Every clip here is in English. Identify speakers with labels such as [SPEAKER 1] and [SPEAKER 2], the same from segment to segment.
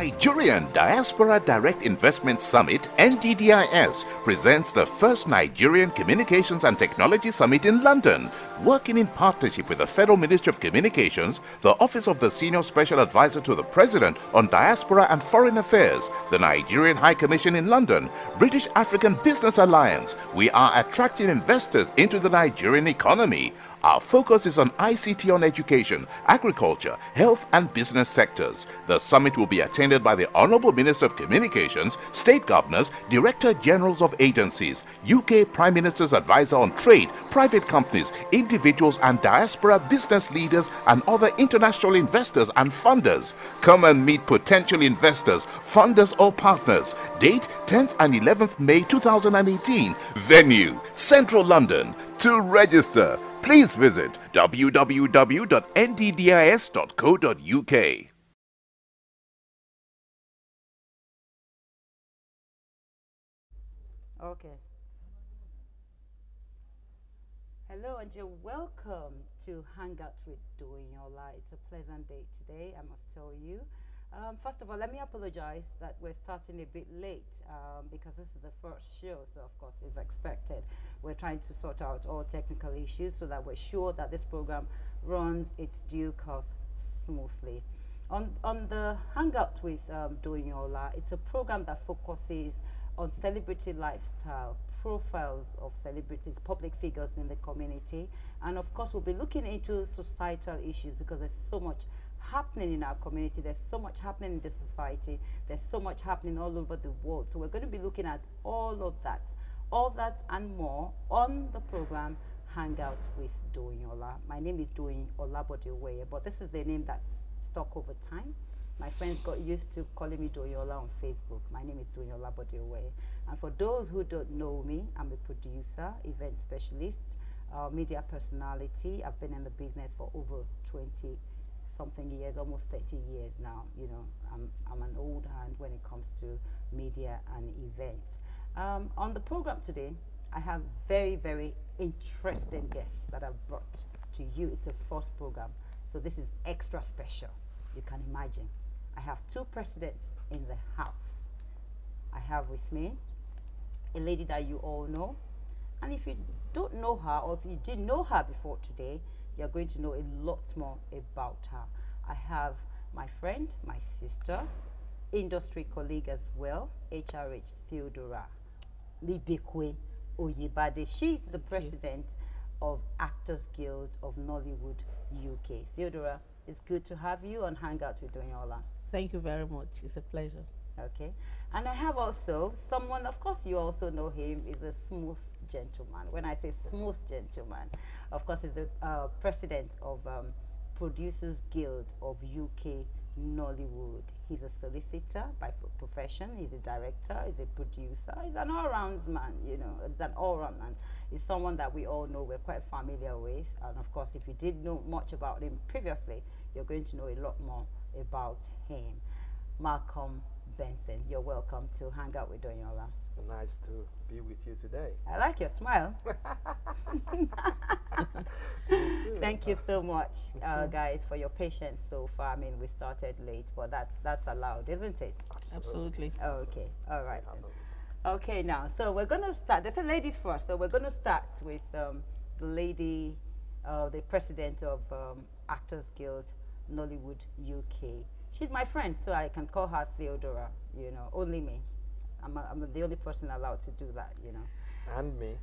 [SPEAKER 1] Nigerian Diaspora Direct Investment Summit (NDDIS) presents the first Nigerian Communications and Technology Summit in London. Working in partnership with the Federal Ministry of Communications, the Office of the Senior Special Advisor to the President on Diaspora and Foreign Affairs, the Nigerian High Commission in London, British African Business Alliance, we are attracting investors into the Nigerian economy. Our focus is on ICT on education, agriculture, health and business sectors. The summit will be attended by the Honourable Minister of Communications, State Governors, Director Generals of Agencies, UK Prime Minister's Advisor on Trade, private companies, individuals and diaspora business leaders and other international investors and funders. Come and meet potential investors, funders or partners. Date 10th and 11th May 2018. Venue, Central London. To register, please visit www.nddis.co.uk.
[SPEAKER 2] Okay. Hello and you're welcome to Hangout with Doyin Ola. It's a pleasant day today, I must tell you. First of all, let me apologize that we're starting a bit late because this is the first show, so of course it's expected. We're trying to sort out all technical issues so that we're sure that this program runs its due course smoothly. On the Hangouts with Doyin Ola, it's a program that focuses on celebrity lifestyle, profiles of celebrities, public figures in the community, and of course we'll be looking into societal issues because there's so much happening in our community, there's so much happening in the society, there's so much happening all over the world. So we're going to be looking at all that and more on the program Hangout with Doyin Ola. My name is Doyin Ola, but this is the name that's stuck over time. My friends got used to calling me Doyin Ola on Facebook. My name is Doyin Ola. And for those who don't know me, I'm a producer, event specialist, media personality. I've been in the business for over 20 something years, almost 30 years now. You know, I'm an old hand when it comes to media and events. On the program today, I have very, very interesting guests that I've brought to you. It's a first program, so this is extra special. You can imagine. I have two presidents in the house. I have with me a lady that you all know, and if you don't know her, or if you didn't know her before today, you're going to know a lot more about her. I have my friend, my sister, industry colleague as well, HRH Theodora, Ibekwe-Oyebade. She's the president of Actors Guild of Nollywood, UK. Theodora, it's good to have you on Hangout with Doyin Ola.
[SPEAKER 3] Thank you very much. It's a pleasure.
[SPEAKER 2] Okay. And I have also someone, of course you also know him, is a smooth gentleman. When I say smooth gentleman, of course he's the president of Producers Guild of UK Nollywood. He's a solicitor by profession, he's a director, he's a producer, he's an all-round man, you know, it's an all-round man. He's someone that we all know, we're quite familiar with, and of course if you did know much about him previously, you're going to know a lot more about him. Malcolm Benson, you're welcome to Hang Out with Doyin Ola.
[SPEAKER 4] Nice to be with you today.
[SPEAKER 2] I like your smile. Thank you so much, guys, for your patience so far. I mean, we started late, but that's allowed, isn't it?
[SPEAKER 3] Absolutely.
[SPEAKER 2] Okay, all right. Okay, now, so we're going to start. There's a ladies first, so we're going to start with the lady, the president of Actors Guild Nollywood UK. She's my friend, so I can call her Theodora, you know, only me. I'm the only person allowed to do that, you know.
[SPEAKER 4] And me.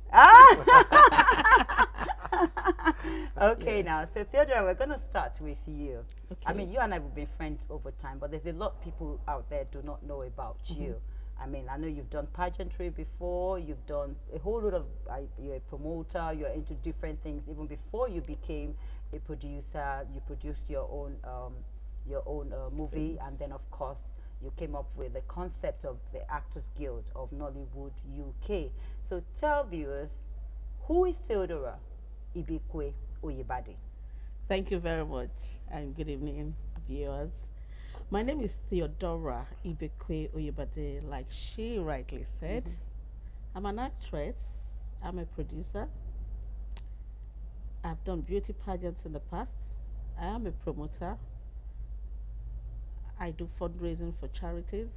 [SPEAKER 2] Okay, yeah. Now, so Theodora, we're going to start with you.
[SPEAKER 3] Okay.
[SPEAKER 2] I mean, you and I have been friends over time, but there's a lot of people out there do not know about you. I mean, I know you've done pageantry before, you've done a whole lot of, you're a promoter, you're into different things. Even before you became a producer, you produced your own movie, and then, of course, you came up with the concept of the Actors Guild of Nollywood UK. So tell viewers, who is Theodora Ibekwe-Oyebade?
[SPEAKER 3] Thank you very much, and good evening, viewers. My name is Theodora Ibekwe-Oyebade, like she rightly said. I'm an actress, I'm a producer. I've done beauty pageants in the past. I am a promoter. I do fundraising for charities,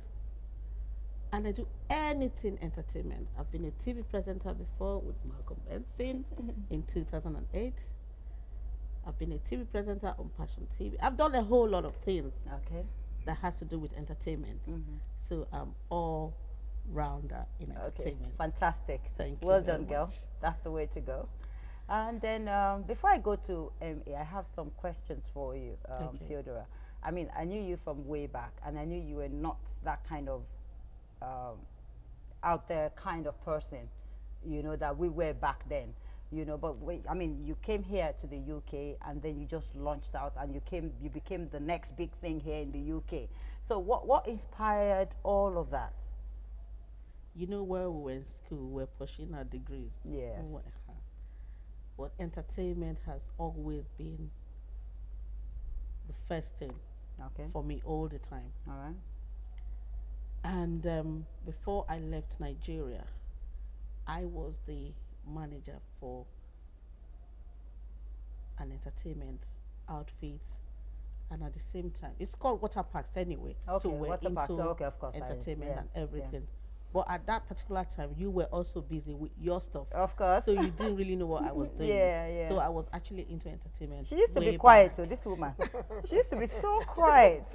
[SPEAKER 3] and I do anything entertainment. I've been a TV presenter before with Malcolm Benson in 2008. I've been a TV presenter on Passion TV. I've done a whole lot of things that has to do with entertainment. So I'm all rounder in entertainment.
[SPEAKER 2] Fantastic.
[SPEAKER 3] Thank you.
[SPEAKER 2] Well
[SPEAKER 3] very
[SPEAKER 2] done, girl.
[SPEAKER 3] much.
[SPEAKER 2] That's the way to go. And then before I go to MA, I have some questions for you, Theodora. I mean, I knew you from way back, and I knew you were not that kind of out there kind of person, you know, that we were back then, you know. But I mean, you came here to the UK, and then you just launched out, and you became the next big thing here in the UK. So what inspired all of that?
[SPEAKER 3] You know, where we were in school, we were pushing our degrees.
[SPEAKER 2] Yes.
[SPEAKER 3] But entertainment has always been the first thing for me all the time.
[SPEAKER 2] All right.
[SPEAKER 3] And before I left Nigeria, I was the manager for an entertainment outfit, and at the same time, it's called Water Parks anyway. So we're
[SPEAKER 2] Water
[SPEAKER 3] into
[SPEAKER 2] Parks. Of course,
[SPEAKER 3] entertainment and everything. But at that particular time, you were also busy with your stuff.
[SPEAKER 2] Of course.
[SPEAKER 3] So you didn't really know what I was doing.
[SPEAKER 2] Yeah.
[SPEAKER 3] So I was actually into entertainment.
[SPEAKER 2] She used to be quiet too, this woman. She used to be so quiet.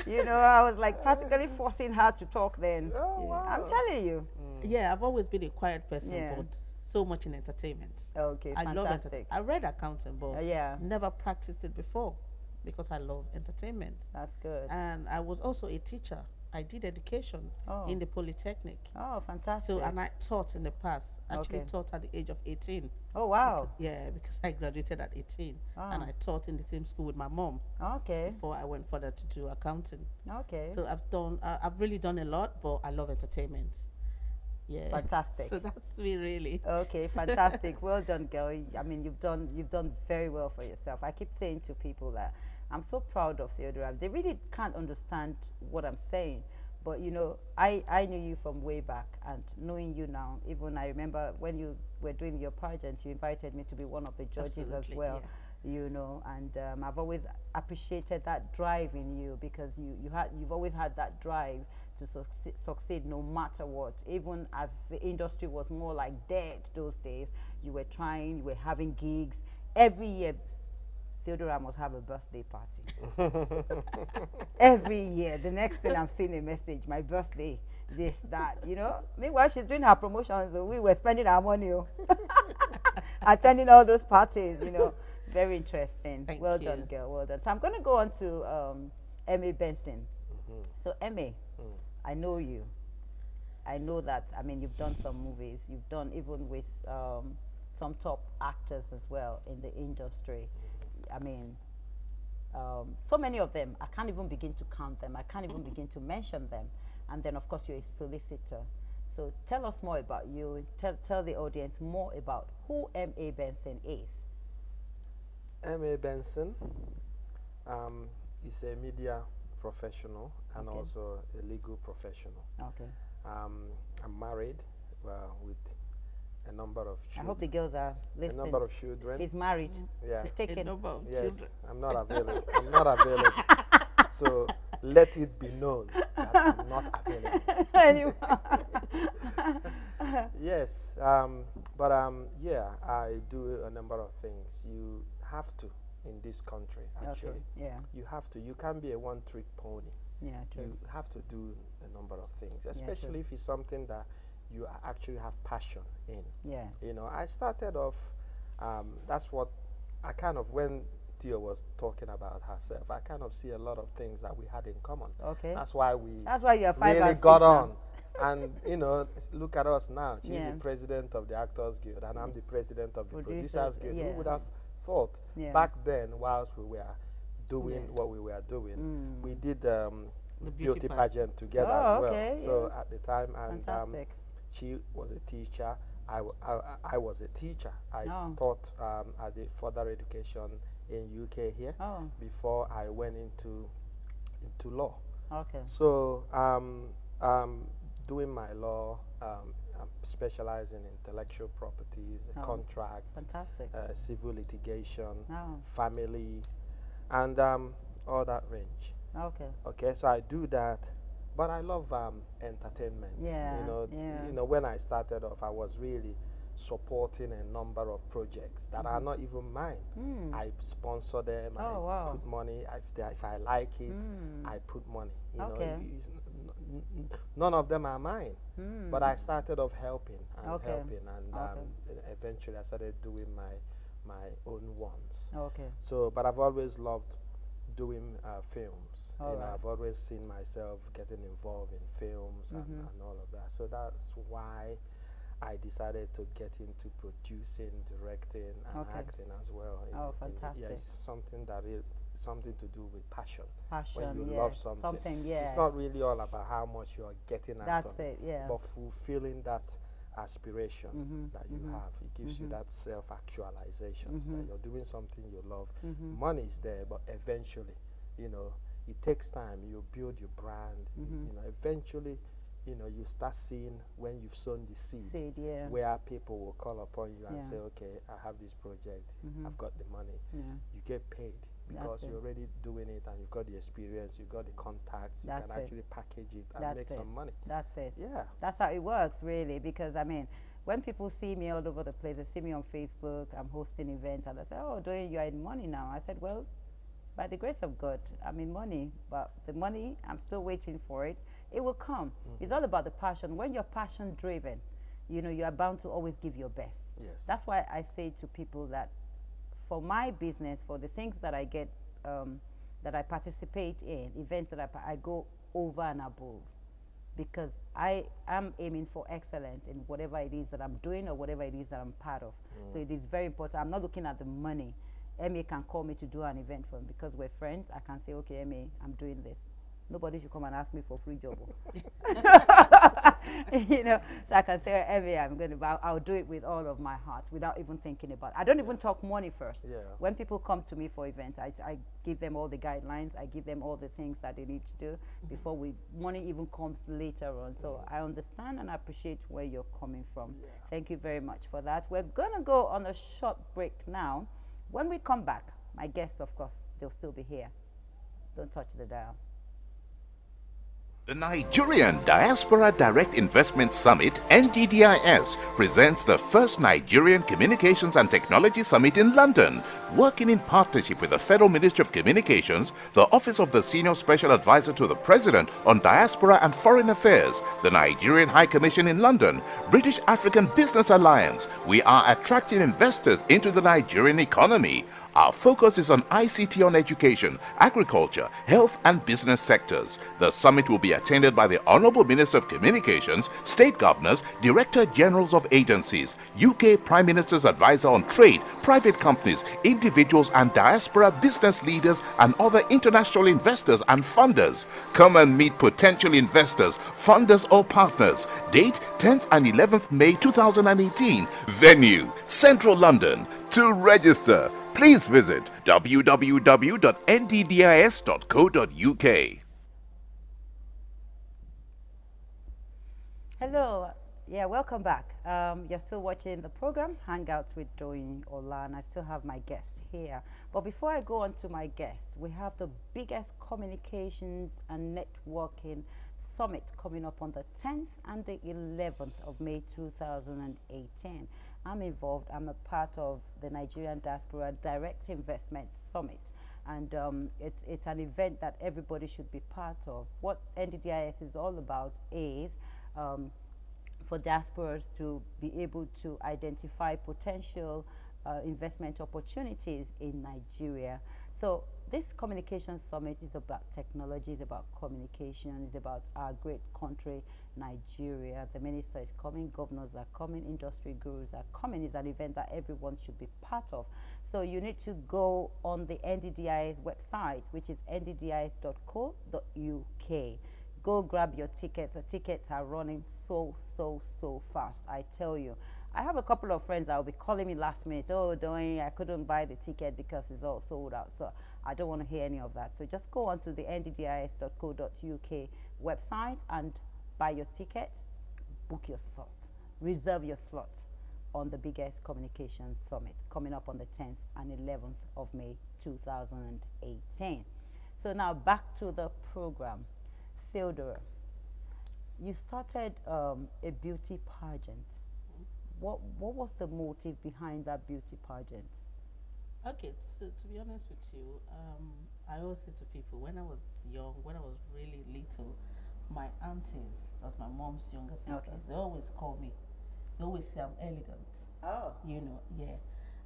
[SPEAKER 2] You know, I was like practically forcing her to talk then.
[SPEAKER 4] Oh, wow.
[SPEAKER 2] I'm telling you.
[SPEAKER 3] Yeah, I've always been a quiet person, but so much in entertainment.
[SPEAKER 2] Okay,
[SPEAKER 3] I love
[SPEAKER 2] fantastic.
[SPEAKER 3] entertainment. I read accounting, but never practiced it before because I love entertainment.
[SPEAKER 2] That's good.
[SPEAKER 3] And I was also a teacher. I did education in the Polytechnic.
[SPEAKER 2] Oh, fantastic.
[SPEAKER 3] So, and I taught in the past. Actually taught at the age of 18.
[SPEAKER 2] Oh, wow.
[SPEAKER 3] Because I graduated at 18. And I taught in the same school with my mom.
[SPEAKER 2] Okay.
[SPEAKER 3] Before I went further to do accounting.
[SPEAKER 2] Okay.
[SPEAKER 3] So I've really done a lot, but I love entertainment. Yeah.
[SPEAKER 2] Fantastic.
[SPEAKER 3] So that's me really.
[SPEAKER 2] Okay, fantastic. Well done, girl. I mean, you've done very well for yourself. I keep saying to people that I'm so proud of Theodora. They really can't understand what I'm saying. But, you know, I knew you from way back, and knowing you now, even I remember when you were doing your pageant, you invited me to be one of the judges as well, you know, and I've always appreciated that drive in you, because you've always had that drive to succeed no matter what. Even as the industry was more like dead those days, you were trying, you were having gigs. Every year, Theodora must have a birthday party. Every year. The next thing I'm seeing a message, my birthday, this, that, you know. Meanwhile, she's doing her promotions, so we were spending our money attending all those parties, you know. Very interesting. Well done, girl. Well done. So I'm going to go on to M.A. Benson. So, M.A., I know you. I know that, I mean, you've done some movies. You've done even with some top actors as well in the industry. I mean, so many of them, I can't even begin to count them. I can't even begin to mention them. And then, of course, you're a solicitor. So tell us more about you. Tell the audience more about who M.A. Benson is.
[SPEAKER 4] M.A. Benson is a media professional and also a legal professional.
[SPEAKER 2] Okay.
[SPEAKER 4] I'm married with a number of children.
[SPEAKER 2] I hope the girls are listening.
[SPEAKER 4] A number of children.
[SPEAKER 2] He's married.
[SPEAKER 4] Yeah.
[SPEAKER 2] He's taken.
[SPEAKER 3] A number of
[SPEAKER 4] Yes,
[SPEAKER 3] children.
[SPEAKER 4] I'm not available. I'm not available. So let it be known that I'm not available. Yes, yeah, I do a number of things. You have to in this country, actually.
[SPEAKER 2] Okay. Yeah.
[SPEAKER 4] You have to. You can't be a one-trick pony.
[SPEAKER 2] Yeah, true.
[SPEAKER 4] You have to do a number of things,
[SPEAKER 2] Yeah,
[SPEAKER 4] especially
[SPEAKER 2] true.
[SPEAKER 4] if it's something that you actually have passion in.
[SPEAKER 2] Yes.
[SPEAKER 4] You know, I started off, that's what I kind of, when Theo was talking about herself, I kind of see a lot of things that we had in common.
[SPEAKER 2] Okay.
[SPEAKER 4] That's why
[SPEAKER 2] you are 5
[SPEAKER 4] really
[SPEAKER 2] and 6
[SPEAKER 4] got
[SPEAKER 2] now.
[SPEAKER 4] on. And, you know, look at us now. She's
[SPEAKER 2] Yeah.
[SPEAKER 4] the president of the Actors Guild, and I'm the president of the
[SPEAKER 2] Producers,
[SPEAKER 4] Producers Guild.
[SPEAKER 2] yeah.
[SPEAKER 4] Who would have thought back then, whilst we were doing what we were doing, we did the beauty pageant together as well.
[SPEAKER 2] Okay,
[SPEAKER 4] so at the time, and
[SPEAKER 2] Fantastic.
[SPEAKER 4] she was a teacher. I was a teacher. I taught at the further education in UK here before I went into law.
[SPEAKER 2] Okay.
[SPEAKER 4] So doing my law, I'm specializing in intellectual properties, contract,
[SPEAKER 2] Fantastic.
[SPEAKER 4] Civil litigation, family, and all that range.
[SPEAKER 2] Okay.
[SPEAKER 4] Okay, so I do that, but I love entertainment.
[SPEAKER 2] Yeah.
[SPEAKER 4] You know, when I started off, I was really supporting a number of projects that are not even mine. I sponsor them. I put money. If I like it, I put money. You know, none of them are mine. But I started off helping and eventually I started doing my own ones.
[SPEAKER 2] Okay.
[SPEAKER 4] So, but I've always loved doing films. I've always seen myself getting involved in films and all of that. So that's why I decided to get into producing, directing, and acting as well.
[SPEAKER 2] Fantastic.
[SPEAKER 4] It's something that is something to do with passion.
[SPEAKER 2] Passion,
[SPEAKER 4] when you love something. It's not really all about how much you are getting out of it. But fulfilling that aspiration that you have. It gives you that self-actualization, that you're doing something you love. Money is there, but eventually, you know, it takes time. You build your brand. You know, eventually, you know, you start seeing when you've sown the seed, where people will call upon you and say, okay, I have this project, I've got the money. You get paid because you're already doing it and you've got the experience, you've got the contacts, you can actually package it and make some money.
[SPEAKER 2] That's it.
[SPEAKER 4] Yeah.
[SPEAKER 2] That's how it works, really, because, I mean, when people see me all over the place, they see me on Facebook, I'm hosting events, and they say, oh, Doyin, you are in money now. I said, well, by the grace of God, I'm in money, but the money, I'm still waiting for it. It will come. It's all about the passion. When you're passion driven, you know, you are bound to always give your best.
[SPEAKER 4] Yes.
[SPEAKER 2] That's why I say to people that for my business, for the things that I get, that I participate in, events that I go over and above, because I am aiming for excellence in whatever it is that I'm doing or whatever it is that I'm part of. So it is very important. I'm not looking at the money. Emmy can call me to do an event for him because we're friends. I can say, okay, Emmy, I'm doing this. Nobody should come and ask me for free job. You know, so I can say, Emmy, I'm going to, I'll do it with all of my heart without even thinking about it. I don't even talk money first. When people come to me for events, I give them all the guidelines. I give them all the things that they need to do before money even comes later on. So I understand and appreciate where you're coming from. Thank you very much for that. We're going to go on a short break now. When we come back, my guests, of course, they'll still be here. Don't touch the dial.
[SPEAKER 1] The Nigerian Diaspora Direct Investment Summit, NDDIS, presents the first Nigerian Communications and Technology Summit in London. Working in partnership with the Federal Ministry of Communications, the Office of the Senior Special Advisor to the President on Diaspora and Foreign Affairs, the Nigerian High Commission in London, British African Business Alliance, we are attracting investors into the Nigerian economy. Our focus is on ICT on education, agriculture, health and business sectors. The summit will be attended by the Honourable Minister of Communications, State Governors, Director Generals of Agencies, UK Prime Minister's Advisor on Trade, private companies, individuals and diaspora business leaders and other international investors and funders. Come and meet potential investors, funders or partners. Date 10th and 11th May 2018. Venue, Central London. To register, please visit www.nddis.co.uk.
[SPEAKER 2] Hello, welcome back. You're still watching the program Hangouts with Doyin Ola, and I still have my guests here. But before I go on to my guests, we have the biggest communications and networking summit coming up on the 10th and the 11th of May 2018. I'm involved. I'm a part of the Nigerian Diaspora Direct Investment Summit, and it's an event that everybody should be part of. What NDDIS is all about is for diasporas to be able to identify potential investment opportunities in Nigeria. So this communication summit is about technology, it's about communication, it's about our great country, Nigeria. The minister is coming, governors are coming, industry gurus are coming. It's an event that everyone should be part of. So you need to go on the NDDIS website, which is nddis.co.uk. Go grab your tickets. The tickets are running so fast, I tell you. I have a couple of friends that will be calling me last minute. Oh, Doyin, I couldn't buy the ticket because it's all sold out. So I don't want to hear any of that. So just go on to the nddis.co.uk website and buy your ticket, book your slot, reserve your slot on the biggest communication summit coming up on the 10th and 11th of May 2018. So now back to the program. Theodora, you started a beauty pageant. What was the motive behind that beauty pageant?
[SPEAKER 3] Okay, so to be honest with you, I always say to people, when I was young, when I was really little, my aunties, that's my mom's younger sisters, they always call me, they always say I'm elegant.
[SPEAKER 2] Oh.
[SPEAKER 3] You know, yeah.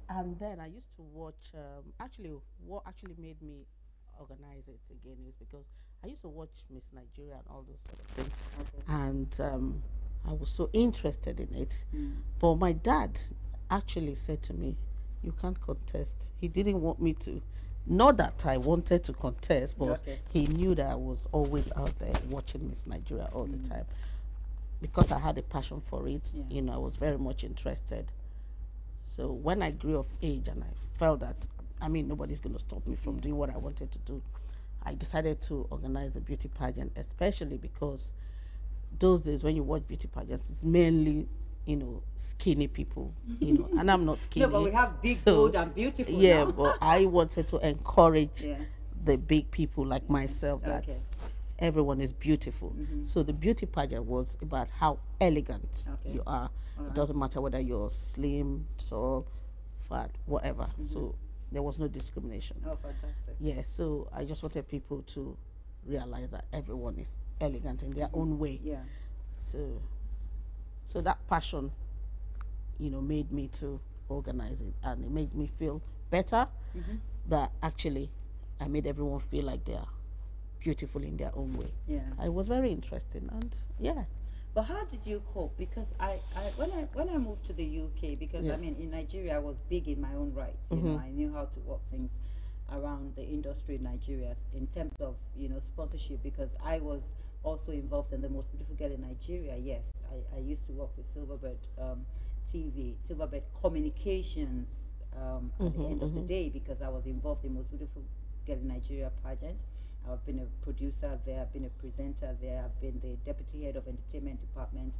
[SPEAKER 3] And then I used to watch, actually, what actually made me organize it again is because I used to watch Miss Nigeria and all those sort of things. And I was so interested in it. But my dad actually said to me, you can't contest. He didn't want me to. Not that I wanted to contest, but he knew that I was always out there watching Miss Nigeria all the time. Because I had a passion for it, you know, I was very much interested. So when I grew of age and I felt that, I mean, nobody's going to stop me from doing what I wanted to do, I decided to organize a beauty pageant, especially because those days when you watch beauty pageants, it's mainly, you know, skinny people, you know, and I'm not skinny.
[SPEAKER 2] No, but we have big, bold, and beautiful.
[SPEAKER 3] Yeah,
[SPEAKER 2] now.
[SPEAKER 3] but I wanted to encourage the big people like myself that everyone is beautiful. So the beauty pageant was about how elegant you are. It doesn't matter whether you're slim, tall, fat, whatever. So there was no discrimination.
[SPEAKER 2] Oh, fantastic.
[SPEAKER 3] Yeah, so I just wanted people to realize that everyone is elegant in their own way.
[SPEAKER 2] Yeah.
[SPEAKER 3] So that passion, you know, made me to organize it, and it made me feel better that actually I made everyone feel like they are beautiful in their own way.
[SPEAKER 2] Yeah.
[SPEAKER 3] It was very interesting, and yeah.
[SPEAKER 2] But how did you cope? Because when I moved to the UK, because I mean in Nigeria I was big in my own right. You know, I knew how to work things around the industry in Nigeria in terms of, you know, sponsorship, because I was also involved in the Most Beautiful Girl in Nigeria. Yes, I used to work with Silverbird TV, Silverbird Communications at the end of the day, because I was involved in Most Beautiful Girl in Nigeria pageant. I've been a producer there, I've been a presenter there, I've been the deputy head of entertainment department,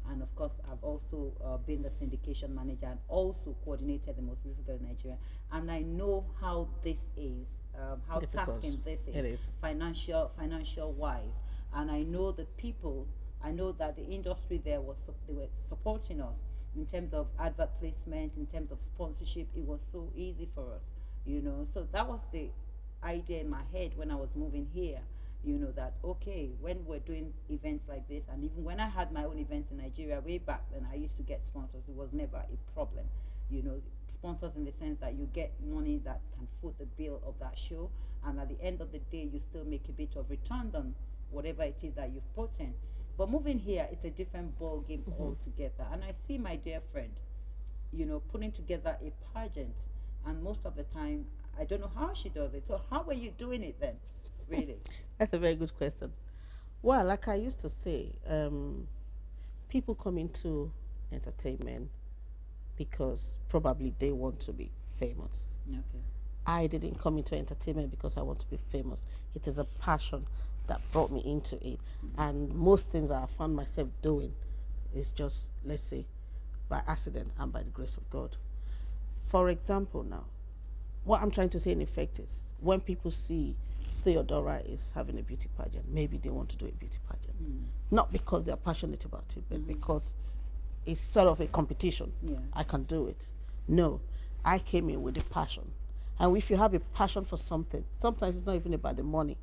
[SPEAKER 2] and of course I've also been the syndication manager and also coordinated the Most Beautiful Girl in Nigeria. And I know how this is, how tasking this is, financial wise. And I know the people, I know that the industry there they were supporting us in terms of advert placement, in terms of sponsorship. It was so easy for us, you know. So that was the idea in my head when I was moving here, you know, that okay, when we're doing events like this, and even when I had my own events in Nigeria way back then, I used to get sponsors. It was never a problem, you know, sponsors in the sense that you get money that can foot the bill of that show, and at the end of the day you still make a bit of returns on whatever it is that you've put in. But moving here, it's a different ball game altogether. And I see my dear friend, you know, putting together a pageant, and most of the time I don't know how she does it. So how are you doing it then, really?
[SPEAKER 3] That's a very good question. Well, like I used to say, people come into entertainment because probably they want to be famous.
[SPEAKER 2] Okay.
[SPEAKER 3] I didn't come into entertainment because I want to be famous. It is a passion that brought me into it. And most things I found myself doing is just, let's say, by accident and by the grace of God. For example now, what I'm trying to say in effect is, when people see Theodora is having a beauty pageant, maybe they want to do a beauty pageant. Not because they're passionate about it, but because it's sort of a competition.
[SPEAKER 2] Yeah.
[SPEAKER 3] I can do it. No, I came in with a passion. And if you have a passion for something, sometimes it's not even about the money.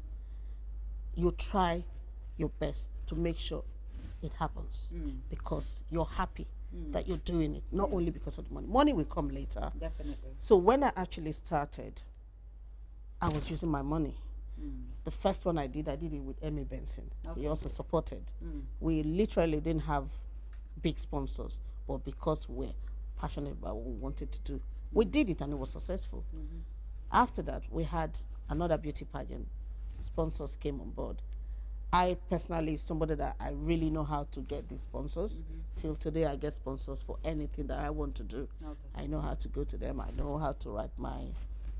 [SPEAKER 3] You try your best to make sure it happens because you're happy that you're doing it, not only because of the money. Money will come later.
[SPEAKER 2] Definitely.
[SPEAKER 3] So when I actually started, I was using my money. The first one I did it with Benson. He also supported. We literally didn't have big sponsors, but because we're passionate about what we wanted to do, we did it, and it was successful. After that, we had another beauty pageant. Sponsors came on board. I personally is somebody that I really know how to get these sponsors. Till today, I get sponsors for anything that I want to do. I know how to go to them. I know how to write my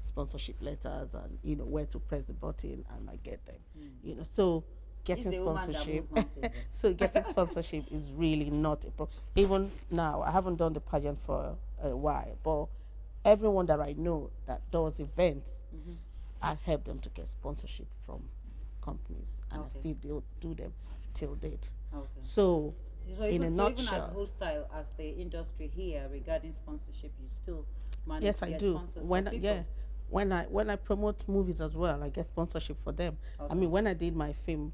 [SPEAKER 3] sponsorship letters, and you know where to press the button, and I get them. You know, so getting sponsorship, getting sponsorship is really not a problem. Even now, I haven't done the pageant for a while, but everyone that I know that does events, I help them to get sponsorship from companies, and I still do them till date. So in a nutshell,
[SPEAKER 2] even as hostile as the industry here regarding sponsorship, you still manage
[SPEAKER 3] yes,
[SPEAKER 2] to
[SPEAKER 3] I
[SPEAKER 2] get
[SPEAKER 3] do.
[SPEAKER 2] sponsors for people.
[SPEAKER 3] When I promote movies as well, I get sponsorship for them. I mean, when I did my film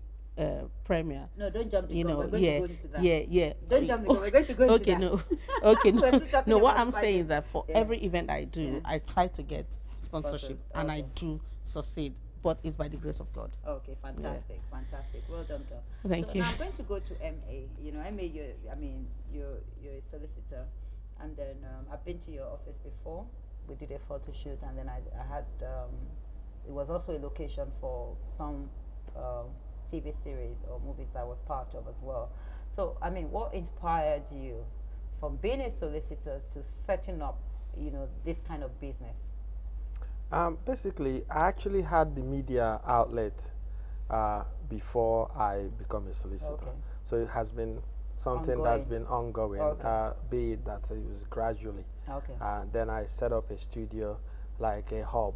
[SPEAKER 3] premiere.
[SPEAKER 2] No, don't jump the gun. We're going to go into that.
[SPEAKER 3] Yeah.
[SPEAKER 2] Don't jump the gun. We're going to go into that.
[SPEAKER 3] No, what I'm saying is that for every event I do, I try to get sponsorship, and I do succeed. But it's by the grace of God.
[SPEAKER 2] Okay, fantastic, fantastic. Well done, girl.
[SPEAKER 3] Thank you.
[SPEAKER 2] Now I'm going to go to MA. You know, MA, you're a solicitor, and then I've been to your office before. We did a photo shoot, and then I had it was also a location for some TV series or movies that I was part of as well. So, I mean, what inspired you from being a solicitor to setting up, you know, this kind of business?
[SPEAKER 4] Basically, I actually had the media outlet before I become a solicitor. So it has been something that's been ongoing, be it that it was gradually. Then I set up a studio, like a hub,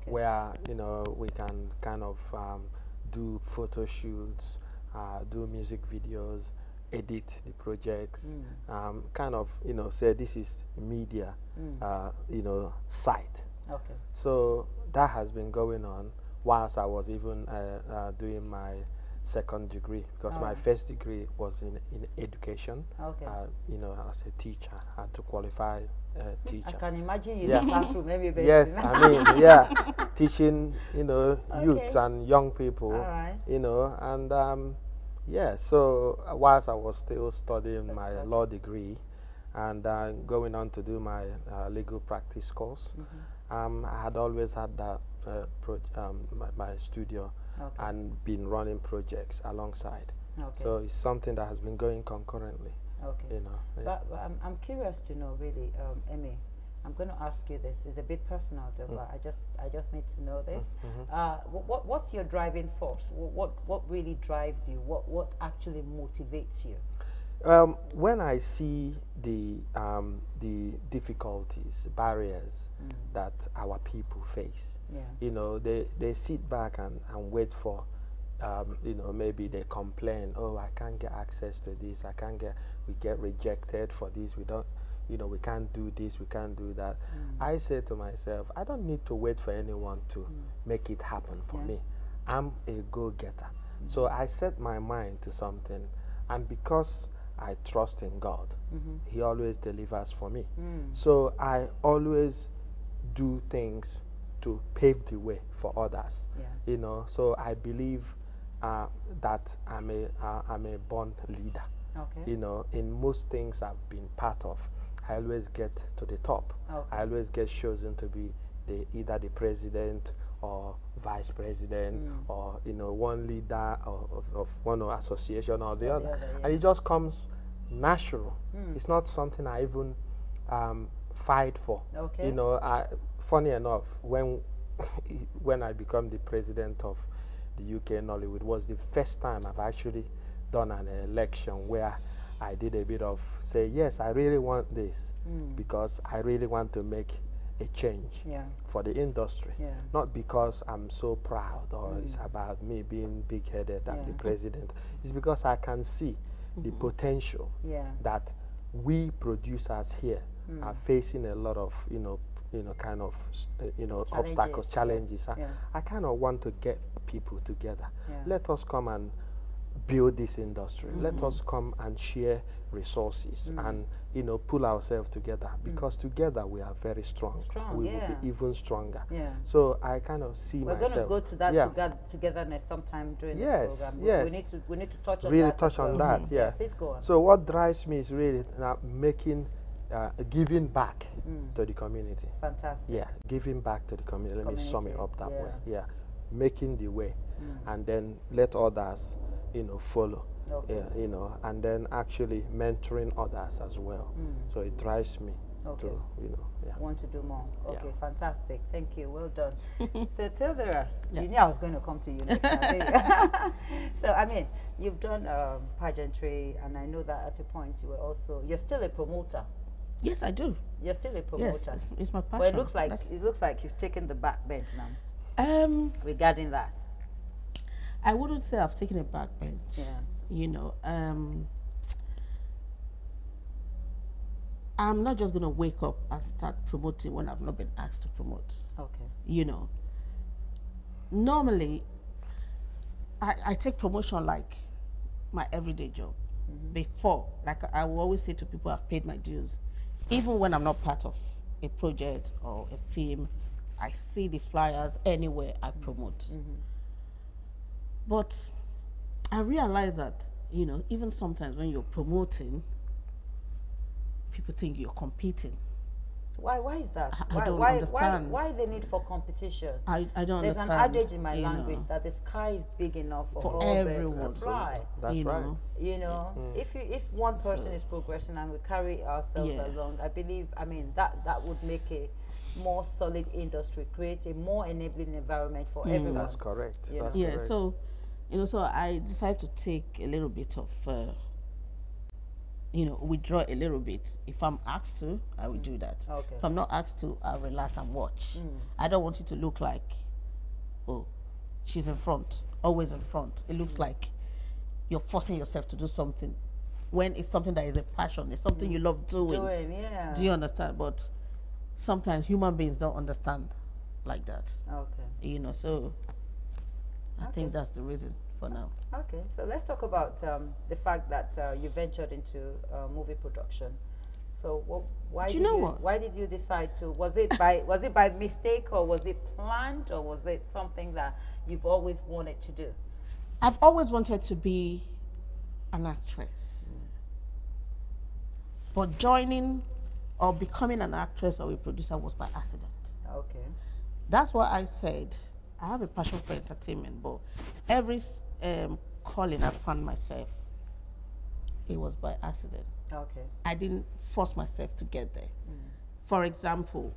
[SPEAKER 4] where, you know, we can kind of do photo shoots, do music videos, edit the projects, kind of, you know, say this is media, you know, site. So that has been going on whilst I was even doing my second degree, because my first degree was in education. You know, as a teacher, I had to qualify teacher. I
[SPEAKER 2] can imagine you in the classroom, maybe.
[SPEAKER 4] Yes, I mean, teaching, you know, youths and young people, you know, and so whilst I was still studying my law degree and going on to do my legal practice course, I had always had that my studio and been running projects alongside. So it's something that has been going concurrently. You know.
[SPEAKER 2] But I'm curious to know, really, Emmy. I'm going to ask you this. It's a bit personal, though, but I just need to know this. What's your driving force? What really drives you? What actually motivates you?
[SPEAKER 4] When I see the difficulties, barriers that our people face, you know, they sit back and wait for, you know, maybe they complain, oh, I can't get access to this, we get rejected for this, we don't, you know, we can't do this, we can't do that. I say to myself, I don't need to wait for anyone to make it happen for me. I'm a go-getter. So I set my mind to something, and because I trust in God, He always delivers for me. So I always do things to pave the way for others. You know, so I believe that I'm a born leader. You know, in most things I've been part of, I always get to the top. I always get chosen to be either the president or vice president, or, you know, one leader of one association or the other. And it just comes natural. It's not something I even fight for. You know, funny enough, when I become the president of the UK Nollywood, was the first time I've actually done an election where I did a bit of say, yes, I really want this, because I really want to make a change for the industry. Not because I'm so proud or it's about me being big-headed and the president. It's because I can see the potential that we producers here are facing a lot of, you know, kind of, you know, obstacles, challenges. I kind of want to get people together. Let us come and build this industry. Let us come and share resources and, you know, pull ourselves together, because together we are very strong. We will be even stronger. So I kind of see myself.
[SPEAKER 2] We're going to go to that togetherness sometime during this program. We need to touch on that.
[SPEAKER 4] Really touch on that.
[SPEAKER 2] Please go on.
[SPEAKER 4] So what drives me is really making, giving back to the community.
[SPEAKER 2] Fantastic.
[SPEAKER 4] Giving back to the community. Let me sum it up that way. Making the way, and then let others, you know, follow. You know, and then actually mentoring others as well. So it drives me to, you know,
[SPEAKER 2] want to do more. Fantastic. Thank you. Well done. So Theodora, you knew I was going to come to you next time. So I mean, you've done pageantry, and I know that at a point you're still a promoter.
[SPEAKER 3] Yes, I do.
[SPEAKER 2] You're still a promoter.
[SPEAKER 3] Yes, it's my passion.
[SPEAKER 2] Well, it looks like you've taken the back bench now. regarding that?
[SPEAKER 3] I wouldn't say I've taken a backbench.
[SPEAKER 2] Yeah.
[SPEAKER 3] You know, I'm not just going to wake up and start promoting when I've not been asked to promote.
[SPEAKER 2] Okay.
[SPEAKER 3] You know, normally I take promotion like my everyday job. Before, like I will always say to people, I've paid my dues. Even when I'm not part of a project or a film, I see the flyers anywhere, I promote. But I realize that, you know, even sometimes when you're promoting, people think you're competing.
[SPEAKER 2] Why is that?
[SPEAKER 3] I don't understand.
[SPEAKER 2] Why the need for competition?
[SPEAKER 3] I don't
[SPEAKER 2] There's
[SPEAKER 3] understand.
[SPEAKER 2] There's an adage in my language that the sky is big enough for all
[SPEAKER 3] everyone
[SPEAKER 2] to fly.
[SPEAKER 4] That's right.
[SPEAKER 2] You know, if one person is progressing and we carry ourselves along, I believe, I mean, that would make a more solid industry, create a more enabling environment for everyone.
[SPEAKER 4] That's correct. That's correct.
[SPEAKER 3] So, you know, so I decided to take a little bit of, you know, withdraw a little bit. If I'm asked to, I will do that.
[SPEAKER 2] Okay.
[SPEAKER 3] If I'm not asked to, I'll relax and watch. I don't want it to look like, oh, she's in front, always in front. It looks like you're forcing yourself to do something when it's something that is a passion. It's something you love doing.
[SPEAKER 2] Yeah.
[SPEAKER 3] Do you understand? But sometimes human beings don't understand like that.
[SPEAKER 2] Okay.
[SPEAKER 3] You know, so I think that's the reason for now.
[SPEAKER 2] Okay, so let's talk about the fact that you ventured into movie production. So why did you decide to? Was it by mistake, or was it planned, or was it something that you've always wanted to do?
[SPEAKER 3] I've always wanted to be an actress. But joining or becoming an actress or a producer was by accident.
[SPEAKER 2] Okay.
[SPEAKER 3] That's why I said I have a passion for entertainment, but every calling I found myself, it was by accident.
[SPEAKER 2] Okay.
[SPEAKER 3] I didn't force myself to get there. For example,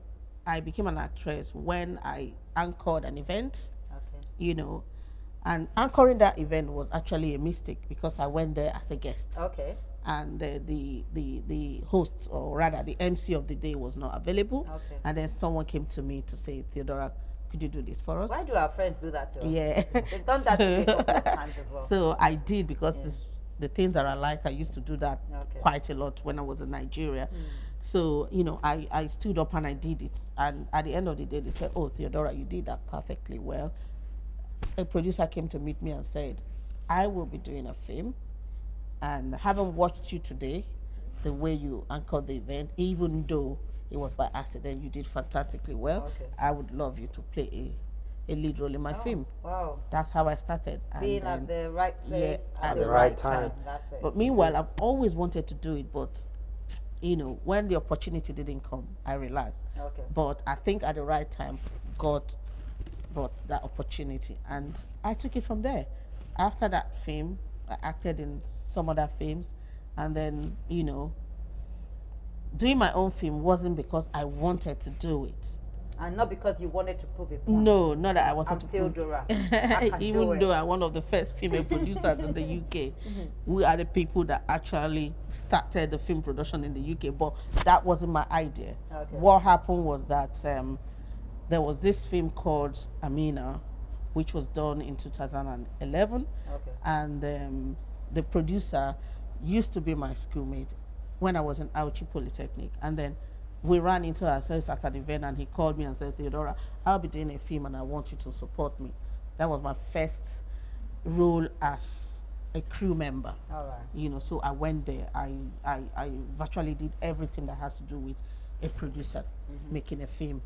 [SPEAKER 3] I became an actress when I anchored an event. Okay. You know, and anchoring that event was actually a mistake because I went there as a guest.
[SPEAKER 2] Okay.
[SPEAKER 3] And the host, or rather the MC of the day, was not available. Okay. And then someone came to me to say, Theodora, could you do this for us?
[SPEAKER 2] Why do our friends do that to us?
[SPEAKER 3] Yeah.
[SPEAKER 2] They've done that to me a couple of times as well.
[SPEAKER 3] So I did, because the things that I like, I used to do that quite a lot when I was in Nigeria. So, you know, I stood up and I did it. And at the end of the day, they said, oh, Theodora, you did that perfectly well. A producer came to meet me and said, I will be doing a film, and having watched you today, the way you anchored the event, even though it was by accident, you did fantastically well. Okay. I would love you to play a lead role in my film. Wow. That's how I started.
[SPEAKER 2] Being at the right place
[SPEAKER 3] at the right time.
[SPEAKER 2] That's it.
[SPEAKER 3] But meanwhile, I've always wanted to do it, but you know, when the opportunity didn't come, I relaxed. Okay. But I think at the right time, God brought that opportunity, and I took it from there. After that film, I acted in some other films, and then, you know, doing my own film wasn't because I wanted to do it.
[SPEAKER 2] And not because you wanted to prove a point.
[SPEAKER 3] No, not that I wanted to prove.
[SPEAKER 2] Theodora.
[SPEAKER 3] Even though I'm one of the first female producers in the UK, we are the people that actually started the film production in the UK, but that wasn't my idea. Okay. What happened was that there was this film called Amina, which was done in 2011. Okay. And the producer used to be my schoolmate when I was in Auchi Polytechnic. And then we ran into ourselves at an event, and he called me and said, Theodora, I'll be doing a film and I want you to support me. That was my first role as a crew member. All right. You know, so I went there. I virtually did everything that has to do with a producer making a film,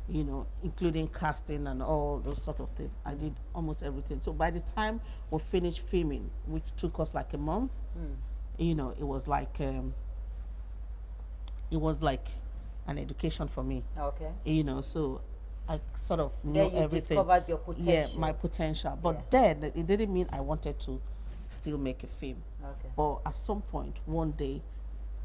[SPEAKER 3] you know, including casting and all those sort of things. I did almost everything. So by the time we finished filming, which took us like a month, you know, it was like an education for me. Okay. You know, so I sort of knew everything.
[SPEAKER 2] Discovered your potential.
[SPEAKER 3] Yeah, my potential. But then it didn't mean I wanted to still make a film. Okay. But at some point, one day,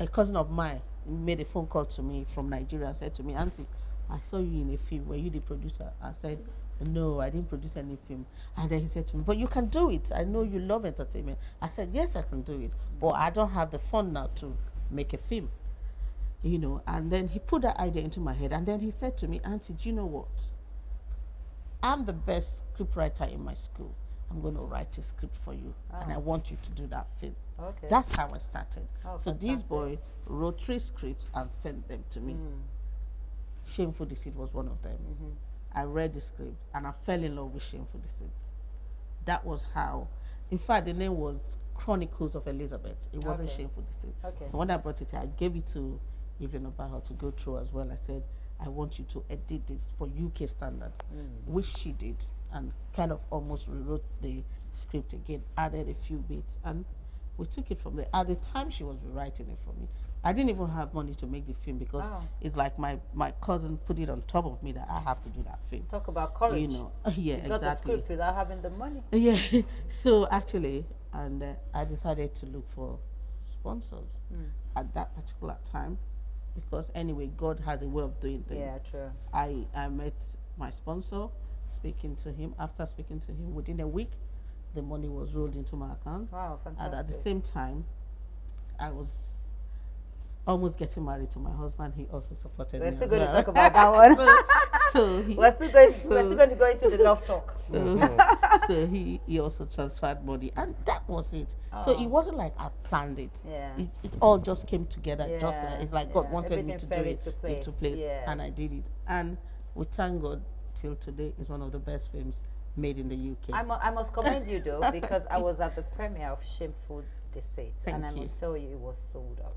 [SPEAKER 3] a cousin of mine made a phone call to me from Nigeria and said to me, Auntie, I saw you in a film. Were you the producer? I said, no, I didn't produce any film. And then he said to me, but you can do it. I know you love entertainment. I said, yes, I can do it. But I don't have the fund now to make a film. You know, and then he put that idea into my head. And then he said to me, Auntie, do you know what? I'm the best script writer in my school. I'm going to write a script for you, and I want you to do that film. Okay. That's how I started. So this boy wrote 3 scripts and sent them to me. Shameful Deceit was one of them. I read the script, and I fell in love with Shameful Deceit. That was how. In fact, the name was Chronicles of Elizabeth. It wasn't Shameful Deceit. So when I brought it, I gave it to Evelyn Obaho to go through as well. I said, I want you to edit this for UK standard, which she did, and kind of almost rewrote the script again, added a few bits, and we took it from there. At the time she was rewriting it for me, I didn't even have money to make the film because it's like my cousin put it on top of me that I have to do that film.
[SPEAKER 2] Talk about courage.
[SPEAKER 3] You know, yeah,
[SPEAKER 2] you got the script without having the money.
[SPEAKER 3] Yeah, so actually, and I decided to look for sponsors at that particular time. Because anyway, God has a way of doing things.
[SPEAKER 2] Yeah, true.
[SPEAKER 3] I met my sponsor, speaking to him. After speaking to him, within a week, the money was rolled into my account.
[SPEAKER 2] Wow, fantastic.
[SPEAKER 3] And at the same time, I was almost getting married to my husband. He also supported me.
[SPEAKER 2] We're still going to talk about that one. We're still going to go into the love talk.
[SPEAKER 3] So he also transferred money, and that was it. So it wasn't like I planned it.
[SPEAKER 2] Yeah.
[SPEAKER 3] It all just came together. Just like it's like God wanted me to do it into place, and I did it. And we thank God till today is one of the best films made in the UK.
[SPEAKER 2] I must commend you though, because I was at the premiere of Shameful Deceit, and I must tell you, it was sold out.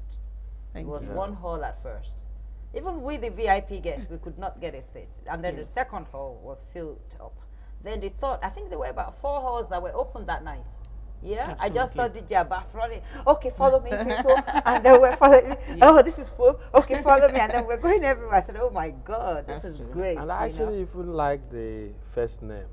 [SPEAKER 2] It was one hall at first. Even with the VIP guests, we could not get a seat. And then the second hall was filled up. Then the third, I think there were about 4 halls that were open that night. Yeah, absolutely. I just saw DJ Abbas running. Okay, follow me, people. And then we're following. Oh, this is full. Okay, follow me. And then we're going everywhere. I said, oh my God, this is great.
[SPEAKER 4] And I actually even like the first name.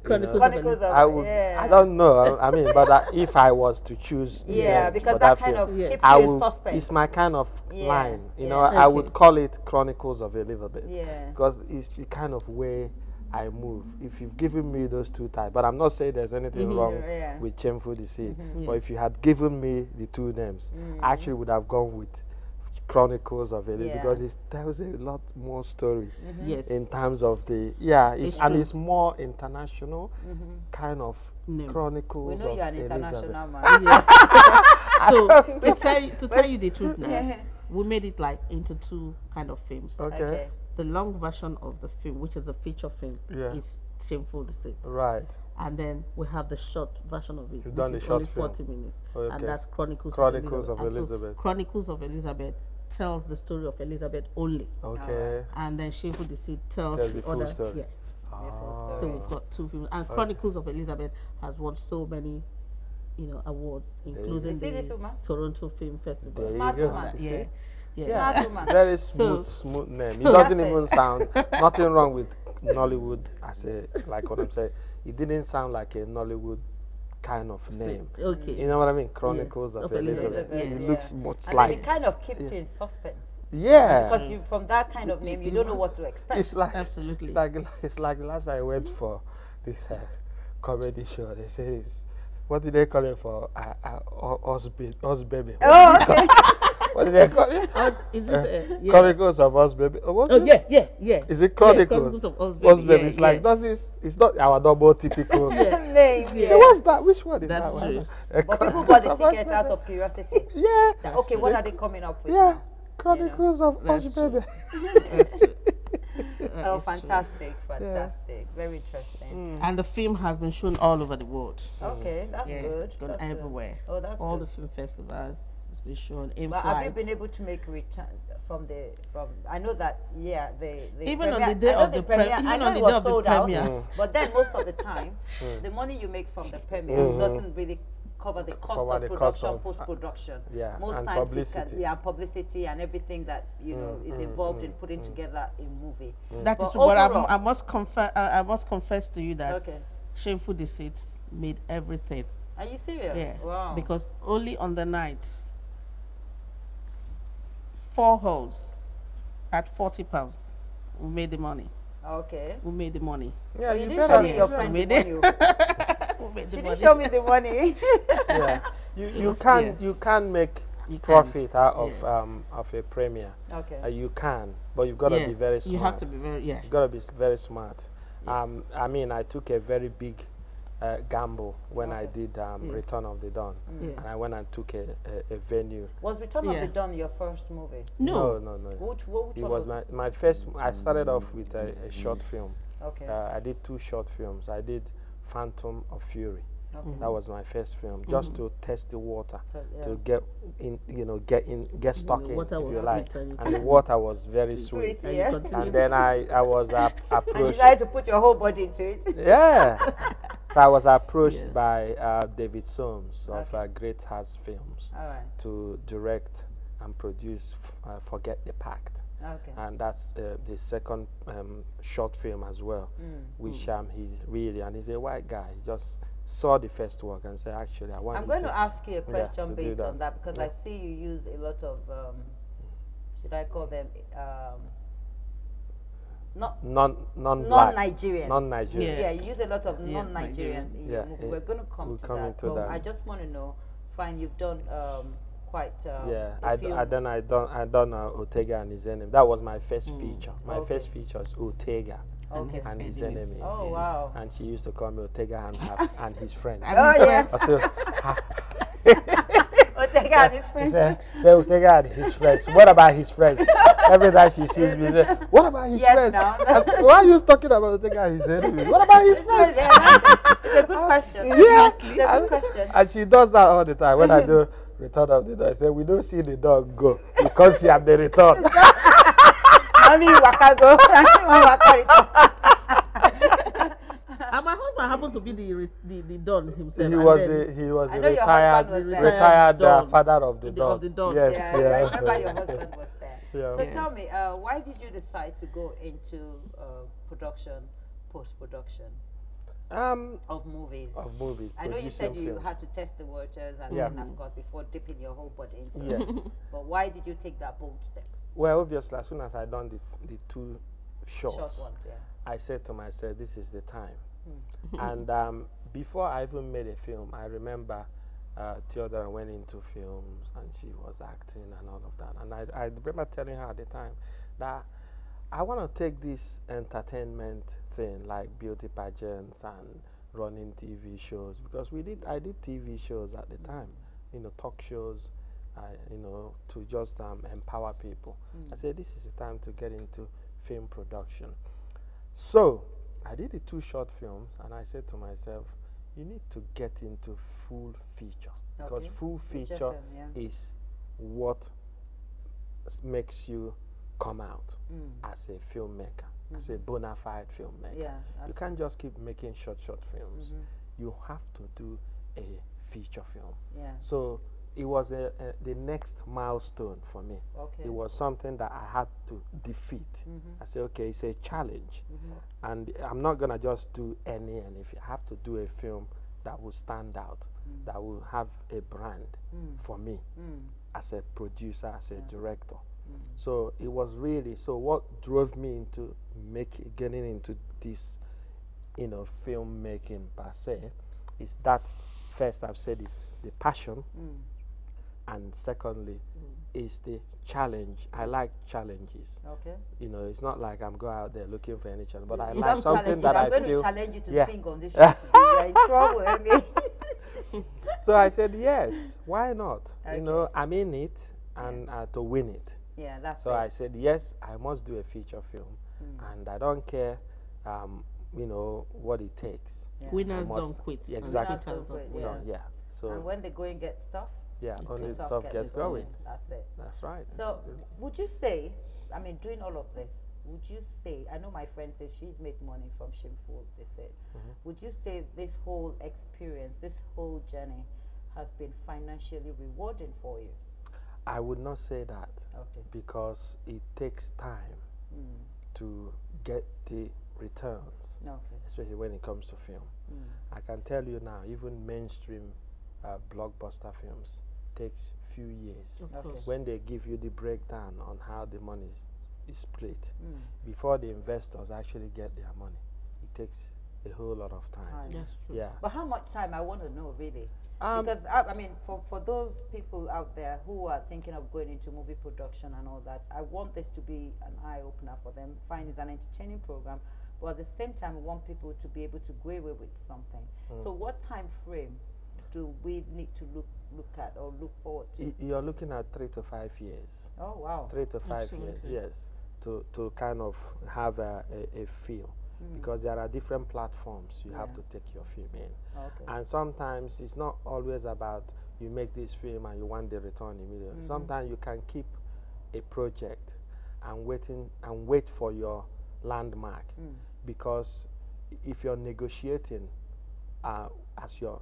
[SPEAKER 2] Chronicles of
[SPEAKER 4] I don't know. I mean, but if I was to choose,
[SPEAKER 2] because that kind of keeps you in suspense.
[SPEAKER 4] It's my kind of line. You know, I would call it Chronicles of Elizabeth. Because it's the kind of way I move. If you've given me those 2 types, but I'm not saying there's anything wrong with Shameful Deceit. But if you had given me the 2 names, I actually would have gone with Chronicles of Elizabeth because it tells a lot more story in terms of the it's more international kind of Chronicles.
[SPEAKER 2] We know you're an
[SPEAKER 4] Elizabeth.
[SPEAKER 2] international man.
[SPEAKER 3] So to tell you the truth now, we made it like into 2 kind of films.
[SPEAKER 4] Okay.
[SPEAKER 3] The long version of the film, which is a feature film, is Shameful Deceit.
[SPEAKER 4] Right.
[SPEAKER 3] And then we have the short version of it,
[SPEAKER 4] You've done
[SPEAKER 3] which
[SPEAKER 4] the
[SPEAKER 3] is
[SPEAKER 4] short
[SPEAKER 3] only 40 minutes.
[SPEAKER 4] Okay.
[SPEAKER 3] And that's Chronicles of Elizabeth. So Chronicles of Elizabeth tells the story of Elizabeth only.
[SPEAKER 4] Okay.
[SPEAKER 3] And then Shameful Deceit tells
[SPEAKER 4] the full story.
[SPEAKER 3] Yeah. So we've got 2 films. And Chronicles of Elizabeth has won so many, awards, including the Toronto Film Festival.
[SPEAKER 2] Smart woman.
[SPEAKER 3] Yeah.
[SPEAKER 2] Smart woman.
[SPEAKER 4] Very smooth name. It doesn't even sound, nothing wrong with Nollywood like what I'm saying. It didn't sound like a Nollywood kind of name.
[SPEAKER 3] Okay.
[SPEAKER 4] You know what I mean? Chronicles of Elizabeth. It looks much like.
[SPEAKER 2] And it kind of keeps you in suspense.
[SPEAKER 4] Yeah.
[SPEAKER 2] Because from that kind of name, you don't know what to expect.
[SPEAKER 4] It's like,
[SPEAKER 3] absolutely.
[SPEAKER 4] It's like the last time I went for this comedy show. They say what did they call it for? Us baby.
[SPEAKER 2] Oh, okay.
[SPEAKER 4] What did they call it?
[SPEAKER 3] Is it
[SPEAKER 4] Chronicles of Us Baby?
[SPEAKER 3] Yeah.
[SPEAKER 4] Is it Chronicles?
[SPEAKER 3] Chronicles of Us Baby.
[SPEAKER 4] It's like, it's not our double typical
[SPEAKER 2] name.
[SPEAKER 4] So what's that? Which one is
[SPEAKER 3] That's
[SPEAKER 4] that
[SPEAKER 3] true.
[SPEAKER 2] But people bought the ticket out of curiosity.
[SPEAKER 4] Yeah.
[SPEAKER 2] Okay, what are they coming up with?
[SPEAKER 4] Yeah. Chronicles of Us Baby.
[SPEAKER 3] That's true.
[SPEAKER 2] Oh, fantastic. Very interesting.
[SPEAKER 3] And the film has been shown all over the world.
[SPEAKER 2] Okay, that's good.
[SPEAKER 3] It's gone everywhere.
[SPEAKER 2] Good. Oh, that's
[SPEAKER 3] all
[SPEAKER 2] good.
[SPEAKER 3] the film festivals. Be shown in
[SPEAKER 2] but have you been able to make return from I know that the
[SPEAKER 3] even
[SPEAKER 2] premiere,
[SPEAKER 3] on the day of the premiere,
[SPEAKER 2] I know it was sold out, but then most of the time the money you make from the premiere doesn't really cover the cost of production, post-production. Most
[SPEAKER 4] and
[SPEAKER 2] times
[SPEAKER 4] publicity.
[SPEAKER 2] Publicity and everything that is involved in putting together a movie.
[SPEAKER 3] That is true, but I must confess to you that Shameful Deceit made everything.
[SPEAKER 2] Are you serious?
[SPEAKER 3] Yeah.
[SPEAKER 2] Wow.
[SPEAKER 3] Because only on the night 4 halls at £40. We made the money.
[SPEAKER 2] Okay.
[SPEAKER 3] We made the money.
[SPEAKER 2] Yeah, you didn't show me your friend the money. She didn't show me the money.
[SPEAKER 4] You can make profit out of a premiere.
[SPEAKER 2] Okay.
[SPEAKER 4] You can, but you've got to be very smart.
[SPEAKER 3] You have to be very
[SPEAKER 4] You've got to be very smart. I mean, I took a very big gamble when I did Return of the Dawn, and I went and took a venue.
[SPEAKER 2] Was Return of the Dawn your first movie?
[SPEAKER 4] No.
[SPEAKER 2] Which
[SPEAKER 4] it was my first. I started off with a short film.
[SPEAKER 2] Okay.
[SPEAKER 4] I did 2 short films. I did Phantom of Fury. Okay. That was my first film, just to test the water, to get in, get stuck in, if you like. And the water was very sweet. And then I was approached.
[SPEAKER 2] And you tried to put your whole body into it.
[SPEAKER 4] Yeah. So I was approached by David Soames of Great Hearts Films to direct and produce Forget the Pact.
[SPEAKER 2] Okay.
[SPEAKER 4] And that's the second short film as well, which he's a white guy. He just saw the first work and said, actually, I'm
[SPEAKER 2] going to ask you a question based on that, because I see you use a lot of, should I call them, non-Nigerians.
[SPEAKER 4] Non-Nigerians.
[SPEAKER 2] Yeah, you use a lot of non-Nigerians in your movie. We're going to come to that. I just want to know, fine, you've done quite
[SPEAKER 4] I done Ortega and His Enemy. That was my first feature. My first feature was Ortega and His Enemy.
[SPEAKER 2] Oh, wow.
[SPEAKER 4] And she used to call me Ortega and his friends.
[SPEAKER 2] Oh, yeah. Ortega and his friends.
[SPEAKER 4] Say Ortega and his friends. What about his friends? Every time she sees me, say, what about his friends? Say, why are you talking about Ortega and his enemies? What about his friends?
[SPEAKER 2] It's a good question.
[SPEAKER 4] Yeah.
[SPEAKER 2] It's a good question.
[SPEAKER 4] And she does that all the time. When I do Return of the Dog, I say, we don't see the dog go because she have the return.
[SPEAKER 2] Only waka go.
[SPEAKER 3] And my husband happened to be the Don himself.
[SPEAKER 4] He was the retired father of the dog. Yes,
[SPEAKER 2] I remember your husband was there. So tell me, why did you decide to go into post-production of movies? I know you said you had to test the waters, and then of course before dipping your whole body into it. But why did you take that bold step?
[SPEAKER 4] Well, obviously, as soon as I done the 2 short ones,
[SPEAKER 2] yeah.
[SPEAKER 4] I said to myself, this is the time. And before I even made a film, I remember Theodora went into films and she was acting and all of that. And I remember telling her at the time that I want to take this entertainment thing like beauty pageants and running TV shows, because I did TV shows at the time, talk shows, to just empower people. I said, this is the time to get into film production. So I did the 2 short films, and I said to myself, you need to get into full feature, because full feature film, is what makes you come out as a filmmaker, as a bona fide filmmaker. You can't just keep making short films. You have to do a feature film. So it was the next milestone for me. It was something that I had to defeat. I said, okay, it's a challenge, and I'm not gonna just do any. And if you have to do a film that will stand out, that will have a brand for me as a producer, as a director. So it was really what drove me into getting into this, filmmaking per se, is that first I've said is the passion. And secondly, is the challenge. I like challenges. It's not like I'm going out there looking for any challenge, but I like something that I feel. I'm going to challenge you to sing on this show. You're in trouble, I mean. So I said, yes, why not? I'm in it, and to win it.
[SPEAKER 2] That's
[SPEAKER 4] so I said, yes, I must do a feature film, and I don't care, what it takes.
[SPEAKER 3] Winners don't quit.
[SPEAKER 4] Exactly.
[SPEAKER 3] Winners don't quit.
[SPEAKER 4] So
[SPEAKER 2] and when they go and get stuff,
[SPEAKER 4] only stuff gets going.
[SPEAKER 2] That's it.
[SPEAKER 4] That's right.
[SPEAKER 2] So would you say, doing all of this, would you say, I know my friend says she's made money from Shameful, they said, would you say this whole experience, this whole journey has been financially rewarding for you?
[SPEAKER 4] I would not say that, because it takes time to get the returns, especially when it comes to film. I can tell you now, even mainstream blockbuster films takes few years. When they give you the breakdown on how the money is split, before the investors actually get their money, it takes a whole lot of time.
[SPEAKER 3] That's true.
[SPEAKER 2] But how much time, I want to know, really? Because, for those people out there who are thinking of going into movie production and all that, I want this to be an eye-opener for them. Fine, it's an entertaining program, but at the same time, we want people to be able to go away with something. So what time frame do we need to look at or look forward to?
[SPEAKER 4] You're looking at 3 to 5 years.
[SPEAKER 2] Oh, wow.
[SPEAKER 4] 3 to 5 years, yes, to kind of have a feel. Because there are different platforms you have to take your film in. And sometimes it's not always about you make this film and you want the return immediately. Sometimes you can keep a project and wait for your landmark. Because if you're negotiating as you're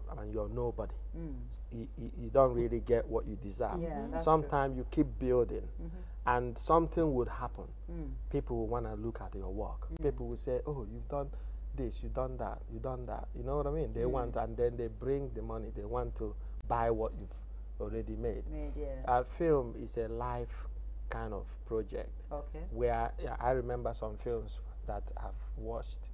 [SPEAKER 4] nobody, you don't really get what you deserve. Sometimes you keep building and something would happen. People will want to look at your work. People will say, oh, you've done this, you've done that, you've done that. You know what I mean? They want, and then they bring the money. They want to buy what you've already made. A film is a life kind of project. Where I remember some films that I've watched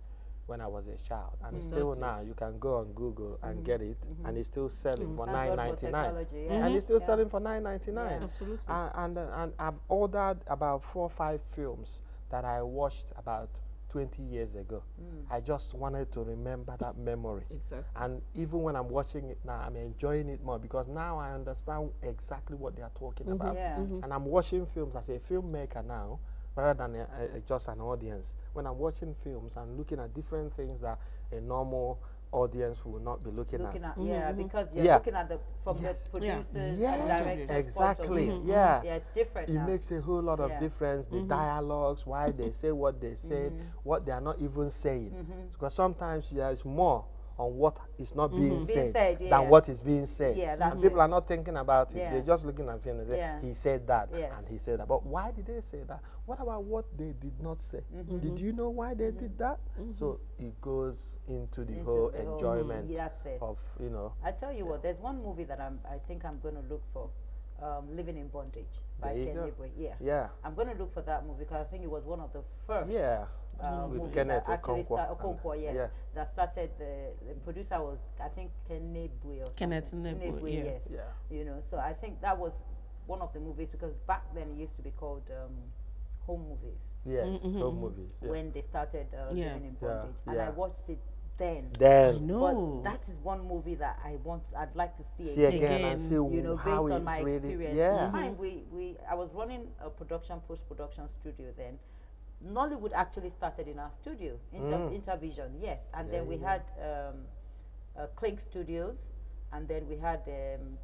[SPEAKER 4] when I was a child, and still now you can go on Google and get it, and it's still selling for $9.99, and it's still selling for $9.99.
[SPEAKER 3] Absolutely.
[SPEAKER 4] And I've ordered about 4 or 5 films that I watched about 20 years ago. I just wanted to remember that memory. And even when I'm watching it now, I'm enjoying it more because now I understand exactly what they are talking about. And I'm watching films as a filmmaker now, rather than just an audience. When I'm watching films, I'm looking at different things that a normal audience will not be looking at.
[SPEAKER 2] Because you're looking at from the producers and directors' point of view. Yeah, it's different now.
[SPEAKER 4] It makes a whole lot of difference. The dialogues, why they say what they said, what they are not even saying. Because sometimes there is more on what is not being said than what is being said. And people are not thinking about it. They're just looking at film and say, he said that and he said that. But why did they say that? What about what they did not say? Did you know why they did that? So it goes into the whole enjoyment of, you know.
[SPEAKER 2] I tell you what, there's one movie that I think I'm going to look for. Living in Bondage by Ibekwe. I'm going to look for that movie because I think it was one of the first
[SPEAKER 4] with Kenneth
[SPEAKER 2] Okonkwo, that started. The producer was, I think, Kenneth Nebwe, yes. You know, so I think that was one of the movies because back then it used to be called home movies.
[SPEAKER 4] Yes, home movies.
[SPEAKER 2] When they started Living in Bondage, and I watched it then.
[SPEAKER 3] I know.
[SPEAKER 2] But that is one movie that I'd like to see
[SPEAKER 4] again. And see,
[SPEAKER 2] you know, based on my
[SPEAKER 4] really
[SPEAKER 2] experience. Fine, I was running a post-production studio then. Nollywood actually started in our studio, Intervision, yes. And then we had Clink Studios, and then we had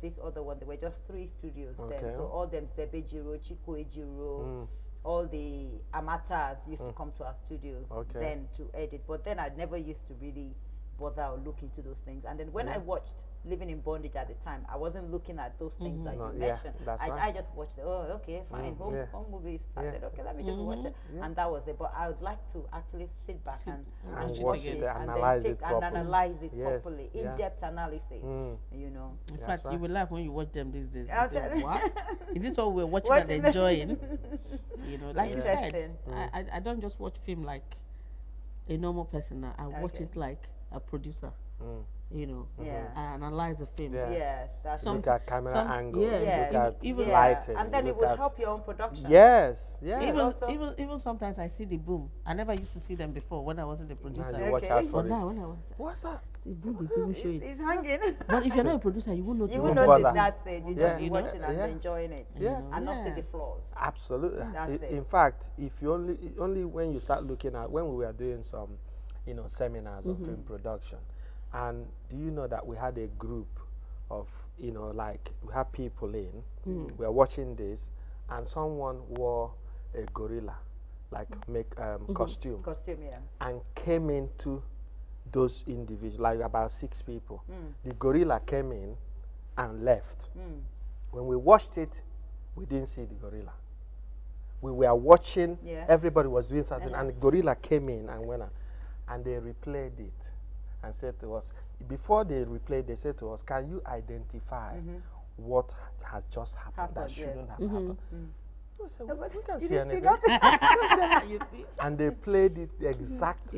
[SPEAKER 2] this other one. There were just 3 studios then. So all them Zebejiro, Chikoejiro, all the amateurs used to come to our studio then to edit. But then I never used to really bother or look into those things. And then when I watched Living in Bondage at the time, I wasn't looking at those things that you mentioned. I just watched it. Oh, okay, fine. Home movies started. Okay, let me just watch it. And that was it. But I would like to actually sit back and watch it and then analyze it properly. In-depth analysis, you know.
[SPEAKER 3] In fact, you will laugh when you watch them these days. You say, what? Is this what we're watching and enjoying? You know, like you said, I don't just watch film like a normal person now. I watch it like a producer. You know, I analyze the films.
[SPEAKER 2] Yes, that's
[SPEAKER 4] look at camera angles, look at
[SPEAKER 3] even
[SPEAKER 4] lighting,
[SPEAKER 2] and then it will help your own production.
[SPEAKER 3] Even sometimes I see the boom. I never used to see them before when I wasn't a producer.
[SPEAKER 4] Watch out for
[SPEAKER 3] but now when I was,
[SPEAKER 4] what's that?
[SPEAKER 3] The boom is even showing.
[SPEAKER 2] It's hanging.
[SPEAKER 3] But if you're not a producer, you won't notice.
[SPEAKER 2] You won't notice. That's it. You just be watching and enjoying it, and not see the flaws.
[SPEAKER 4] Absolutely.
[SPEAKER 2] That's it.
[SPEAKER 4] In fact, if you only when you start looking at when we were doing some, you know, seminars on film production. And do you know that we had a group of, you know, like we had people in, we are watching this, and someone wore a gorilla, like costume, and came into those individuals, like about 6 people. The gorilla came in and left. When we watched it, we didn't see the gorilla. We were watching, everybody was doing something, and the gorilla came in and went on, and they replayed it. And said to us, before they replayed, they said to us, can you identify what has just happened that shouldn't have happened? We said, we can't see anything. And they played it, the exact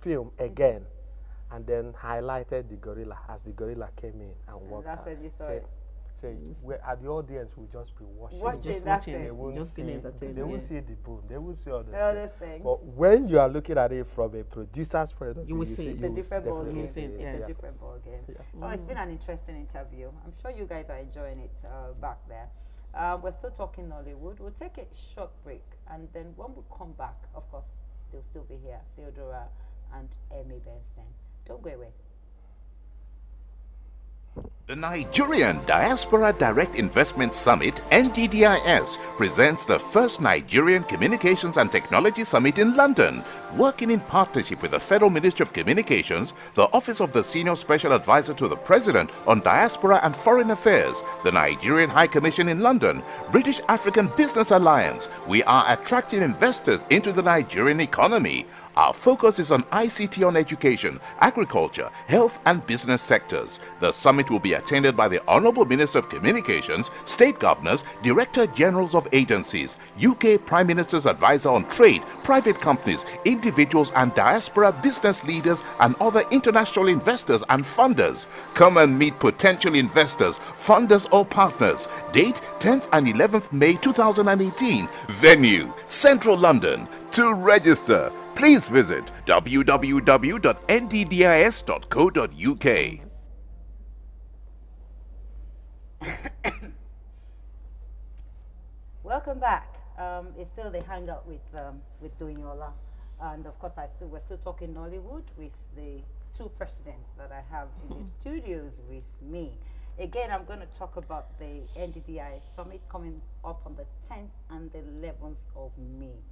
[SPEAKER 4] film again, and then highlighted the gorilla as the gorilla came in and walked out.
[SPEAKER 2] That's when you saw it.
[SPEAKER 4] say at the audience will just be watching.
[SPEAKER 2] Just watching.
[SPEAKER 4] They won't see the boom. They won't see all
[SPEAKER 2] those things.
[SPEAKER 4] But when you are looking at it from a producer's point of view,
[SPEAKER 2] you will see it's a different ball game. It's a different ball game. Oh, it's been an interesting interview. I'm sure you guys are enjoying it back there. We're still talking Nollywood. We'll take a short break, and then when we come back, of course, they'll still be here, Theodora and Benson. Don't go away.
[SPEAKER 1] The Nigerian Diaspora Direct Investment Summit, NDDIS, presents the first Nigerian Communications and Technology Summit in London. Working in partnership with the Federal Ministry of Communications, the Office of the Senior Special Advisor to the President on Diaspora and Foreign Affairs, the Nigerian High Commission in London, British African Business Alliance, we are attracting investors into the Nigerian economy. Our focus is on ICT on education, agriculture, health and business sectors. The summit will be attended by the Honourable Minister of Communications, State Governors, Director Generals of Agencies, UK Prime Minister's Advisor on Trade, private companies, individuals and diaspora business leaders and other international investors and funders. Come and meet potential investors, funders or partners. Date 10th and 11th May 2018. Venue Central London. To register, please visit www.nddis.co.uk.
[SPEAKER 2] Welcome back. It's still the Hangout with Doyin Ola, and of course we're still talking Nollywood with the two presidents that I have in the studios with me. Again, I'm going to talk about the NDDIS summit coming up on the 10th and the 11th of May.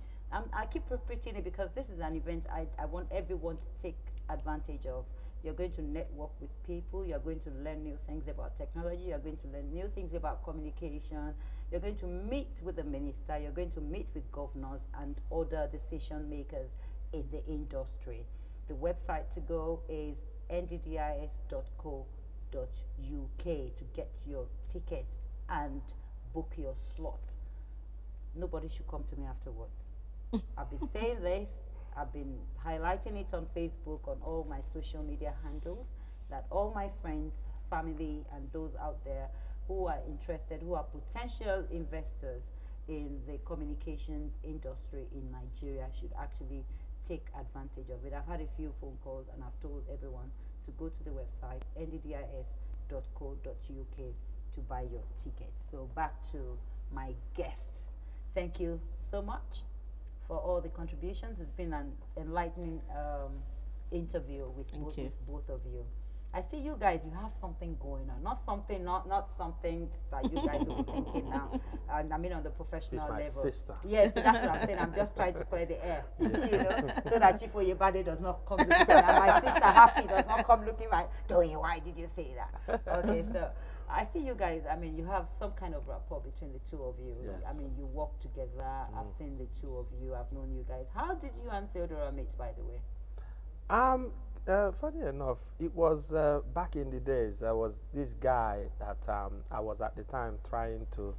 [SPEAKER 2] I keep repeating it because this is an event I want everyone to take advantage of. You're going to network with people. You're going to learn new things about technology. You're going to learn new things about communication. You're going to meet with the minister. You're going to meet with governors and other decision makers in the industry. The website to go is nddis.co.uk to get your ticket and book your slot. Nobody should come to me afterwards. I've been saying this, I've been highlighting it on Facebook, on all my social media handles, that all my friends, family, and those out there who are interested, who are potential investors in the communications industry in Nigeria should actually take advantage of it. I've had a few phone calls and I've told everyone to go to the website nddis.co.uk to buy your tickets. So back to my guests. Thank you so much for all the contributions. It's been an enlightening interview with both of you. I see you guys, you have something going on. Not something that you guys will be thinking now. I mean on the professional level.
[SPEAKER 4] She's my sister.
[SPEAKER 2] Yes, that's what I'm saying. I'm just trying to clear the air, you know, so that Ibekwe-Oyebade does not come looking and my sister Happy does not come looking like, Doyin, why did you say that? Okay, so I see you guys, I mean, you have some kind of rapport between the two of you.
[SPEAKER 4] Yes.
[SPEAKER 2] I mean, you work together. I've seen the two of you. I've known you guys. How did you and Theodora meet, by the way?
[SPEAKER 4] Funny enough, it was back in the days. There was this guy that I was at the time trying to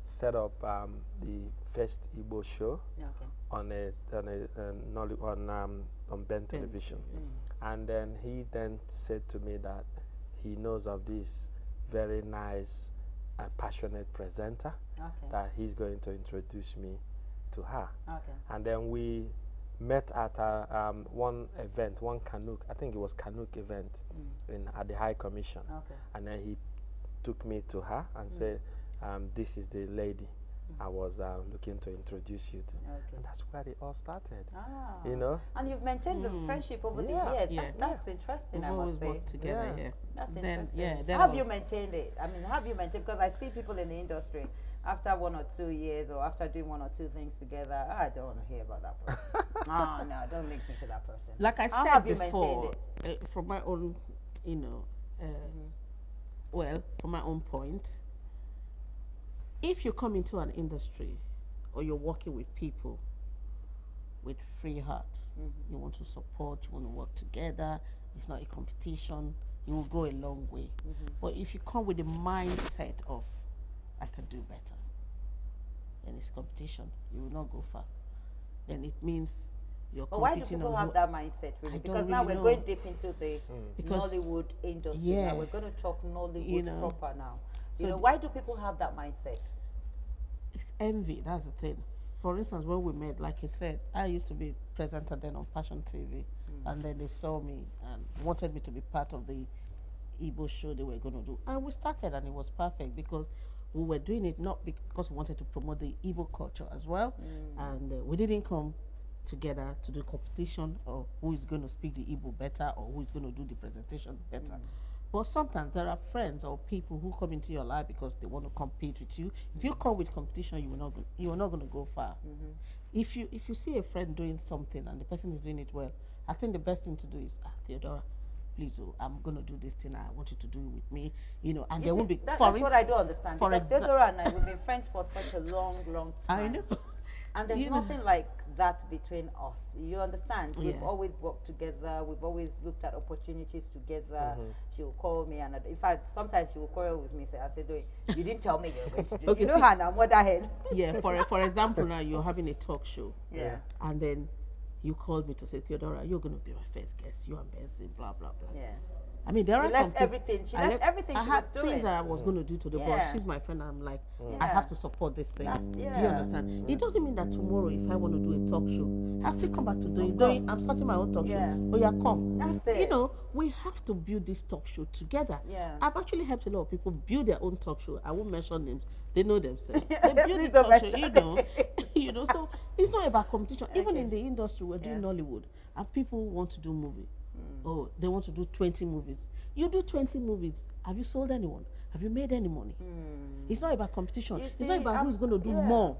[SPEAKER 4] set up the first Igbo show on Ben television, and then he then said to me that he knows of this very nice, passionate presenter that he's going to introduce me to her, and then we met at one event, one Canuck, I think it was Canuck event at the High Commission. And then he took me to her and said, this is the lady I was looking to introduce you to. And that's where it all started. You know?
[SPEAKER 2] And you've maintained the friendship over the years. That's interesting, I must say.
[SPEAKER 3] Together,
[SPEAKER 2] That's interesting. How have you maintained it? I mean, how have you maintained, because I see people in the industry, after 1 or 2 years or after doing 1 or 2 things together, I don't want to hear about that person. Oh, no, don't link me to that person.
[SPEAKER 3] Like I said before, from my own, you know, well, from my own point, if you come into an industry or you're working with people with free hearts, you want to support, you want to work together, it's not a competition, you will go a long way. But if you come with the mindset of, I can do better, then it's competition, you will not go far. Then it means you're competing.
[SPEAKER 2] Why do people have that mindset, really? Because now we're going deep into the Nollywood industry. Now we're going to talk Nollywood proper now. You know, why do people have that mindset?
[SPEAKER 3] It's envy. That's the thing. For instance, when we met, like you said, I used to be presenter then on Passion TV, and then they saw me and wanted me to be part of the Igbo show they were going to do. And we started, and it was perfect because we were doing it not because we wanted to promote the Igbo culture as well, and we didn't come together to do competition or who is going to speak the Igbo better or who is going to do the presentation better. But sometimes there are friends or people who come into your life because they want to compete with you. If you come with competition, you are not going to go far. If you see a friend doing something and the person is doing it well, I think the best thing to do is, Theodora, please, I'm going to do this thing. I want you to do it with me, you know. And there won't be.
[SPEAKER 2] That's what I do understand. Because Theodora and I, we've been friends for such a long time.
[SPEAKER 3] I know.
[SPEAKER 2] And there's nothing like that between us. You understand? We've always worked together. We've always looked at opportunities together. She will call me, and in fact, sometimes she will quarrel with me. I say, Doyin, you didn't tell me you were going to do it. You know her now, motherhead.
[SPEAKER 3] Yeah. For example, now you're having a talk show. Yeah. And then you called me to say, Theodora, you're going to be my first guest. You and Benson, blah blah blah. Yeah. I mean, there are some
[SPEAKER 2] everything. She left everything she was doing.
[SPEAKER 3] I had things that I was going to do to the boss. She's my friend. I'm like, I have to support this thing. Do you understand? It doesn't mean that tomorrow, if I want to do a talk show, I'll still come back to Doyin. I'm starting my own talk show. Oh yeah, come. That's it. You know, we have to build this talk show together. Yeah. I've actually helped a lot of people build their own talk show. I won't mention names. They know themselves. They build the talk show. You know, you know. So it's not about competition. Even in the industry, we're doing Nollywood, and people want to do movie. Oh, they want to do 20 movies. You do 20 movies. Have you sold anyone? Have you made any money? It's not about competition. It's not about who's going to do more.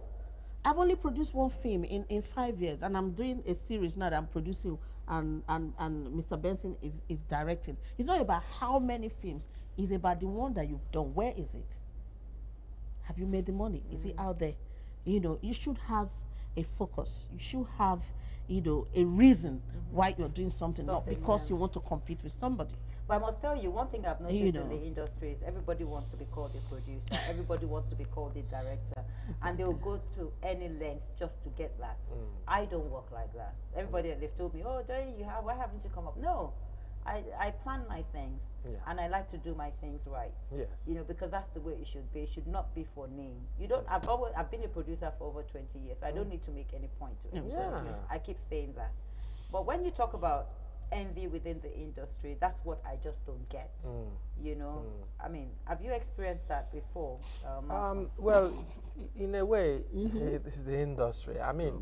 [SPEAKER 3] I've only produced one film in 5 years, and I'm doing a series now that I'm producing, and Mr. Benson is directing. It's not about how many films. It's about the one that you've done. Where is it? Have you made the money? Is it out there? You know, you should have a focus. You should have, you know, a reason why you're doing something, not because you want to compete with somebody.
[SPEAKER 2] But I must tell you, one thing I've noticed in the industry is everybody wants to be called a producer, everybody wants to be called a director, and they'll go to any length just to get that. I don't work like that. Everybody, they've told me, oh, Doyin, why haven't you come up? No, I plan my things, and I like to do my things right. Yes. You know, because that's the way it should be. It should not be for name. You don't. I've been a producer for over 20 years, so I don't need to make any point to it. Exactly. I keep saying that. But when you talk about envy within the industry, that's what I just don't get. You know, I mean, have you experienced that before?
[SPEAKER 4] Well, in a way, this is the industry. I mean,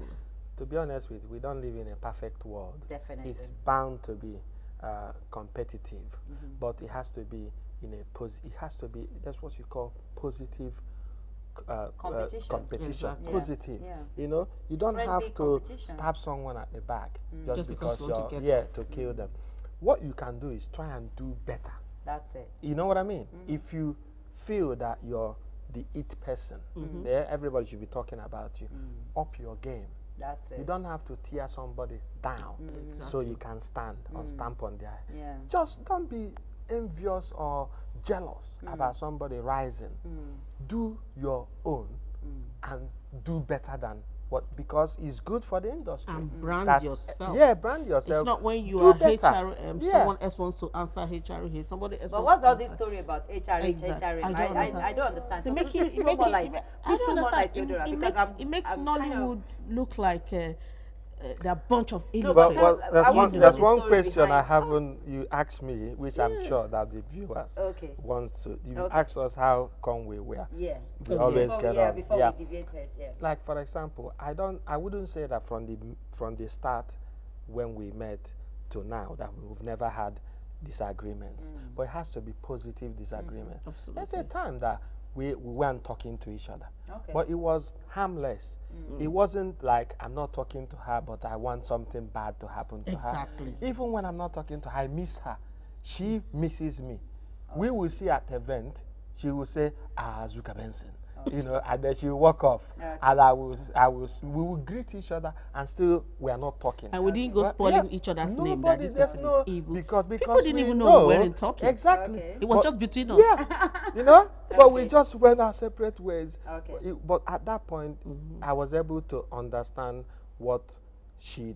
[SPEAKER 4] to be honest with you, we don't live in a perfect world. Definitely. It's bound to be competitive, but it has to be in a it has to be, that's what you call positive competition. Positive. You know, you don't have to stab someone at the back just because you're to kill them. What you can do is try and do better.
[SPEAKER 2] That's it.
[SPEAKER 4] You know what I mean? If you feel that you're the it person, there everybody should be talking about you. Up your game.
[SPEAKER 2] That's it.
[SPEAKER 4] You don't have to tear somebody down so you can stand or stamp on their head. Just don't be envious or jealous about somebody rising. Do your own and do better than what, because it's good for the industry.
[SPEAKER 3] And brand yourself.
[SPEAKER 4] Yeah, brand yourself.
[SPEAKER 3] It's not when you are HR, someone else wants to answer HR here, somebody else.
[SPEAKER 2] But what's all this story about HR? I don't understand. So make it more like Theodora,
[SPEAKER 3] it makes Nollywood look like there are a bunch of idiots.
[SPEAKER 4] Well, there's one question I haven't you asked me, which I'm sure that the viewers wants to. You asked us how come we were. We always get on.
[SPEAKER 2] Before we deviated.
[SPEAKER 4] Like for example, I wouldn't say that from the start when we met to now that we've never had disagreements, but it has to be positive disagreement. There's a time that we weren't talking to each other, but it was harmless. It wasn't like I'm not talking to her, but I want something bad to happen to her. Even when I'm not talking to her, I miss her. She misses me. We will see at the event. She will say, Zuka Benson. You know, and then she will walk off, and we will greet each other, and still we are not talking.
[SPEAKER 3] And we didn't go spoiling each other's name that this person is evil.
[SPEAKER 4] Because
[SPEAKER 3] people didn't even know we weren't talking.
[SPEAKER 4] Exactly.
[SPEAKER 3] It was just between us.
[SPEAKER 4] Yeah, you know. But we just went our separate ways. But at that point, I was able to understand what she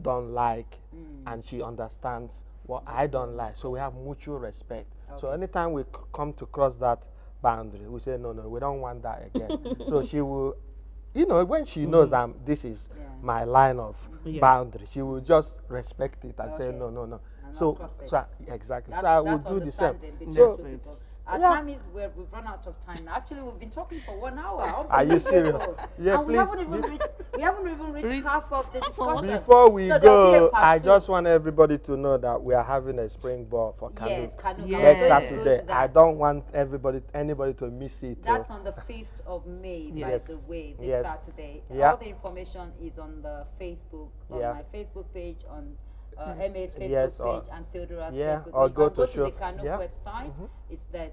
[SPEAKER 4] don't like, and she understands what I don't like. So we have mutual respect. So anytime we come to cross that boundary. We say, no, we don't want that again. So she will, you know, when she knows this is my line of boundary, she will just respect it and say, no. So exactly. So I will do the same. So,
[SPEAKER 2] our time is where we've run out of time. Actually, we've been talking for 1 hour.
[SPEAKER 4] Are you serious? Yeah,
[SPEAKER 2] and
[SPEAKER 4] please.
[SPEAKER 2] we haven't even reached half of the discussion.
[SPEAKER 4] Before we go, I just want everybody to know that we are having a springboard for Canoe.
[SPEAKER 2] Yes, Canoe.
[SPEAKER 4] Next Saturday. I don't want anybody to miss it.
[SPEAKER 2] That's on the 5th of May, by the way, this Saturday. All the information is on the Facebook, on my Facebook page, on MA's Facebook page and Theodora's Facebook page.
[SPEAKER 4] Or go to
[SPEAKER 2] the Canoe website. It's there.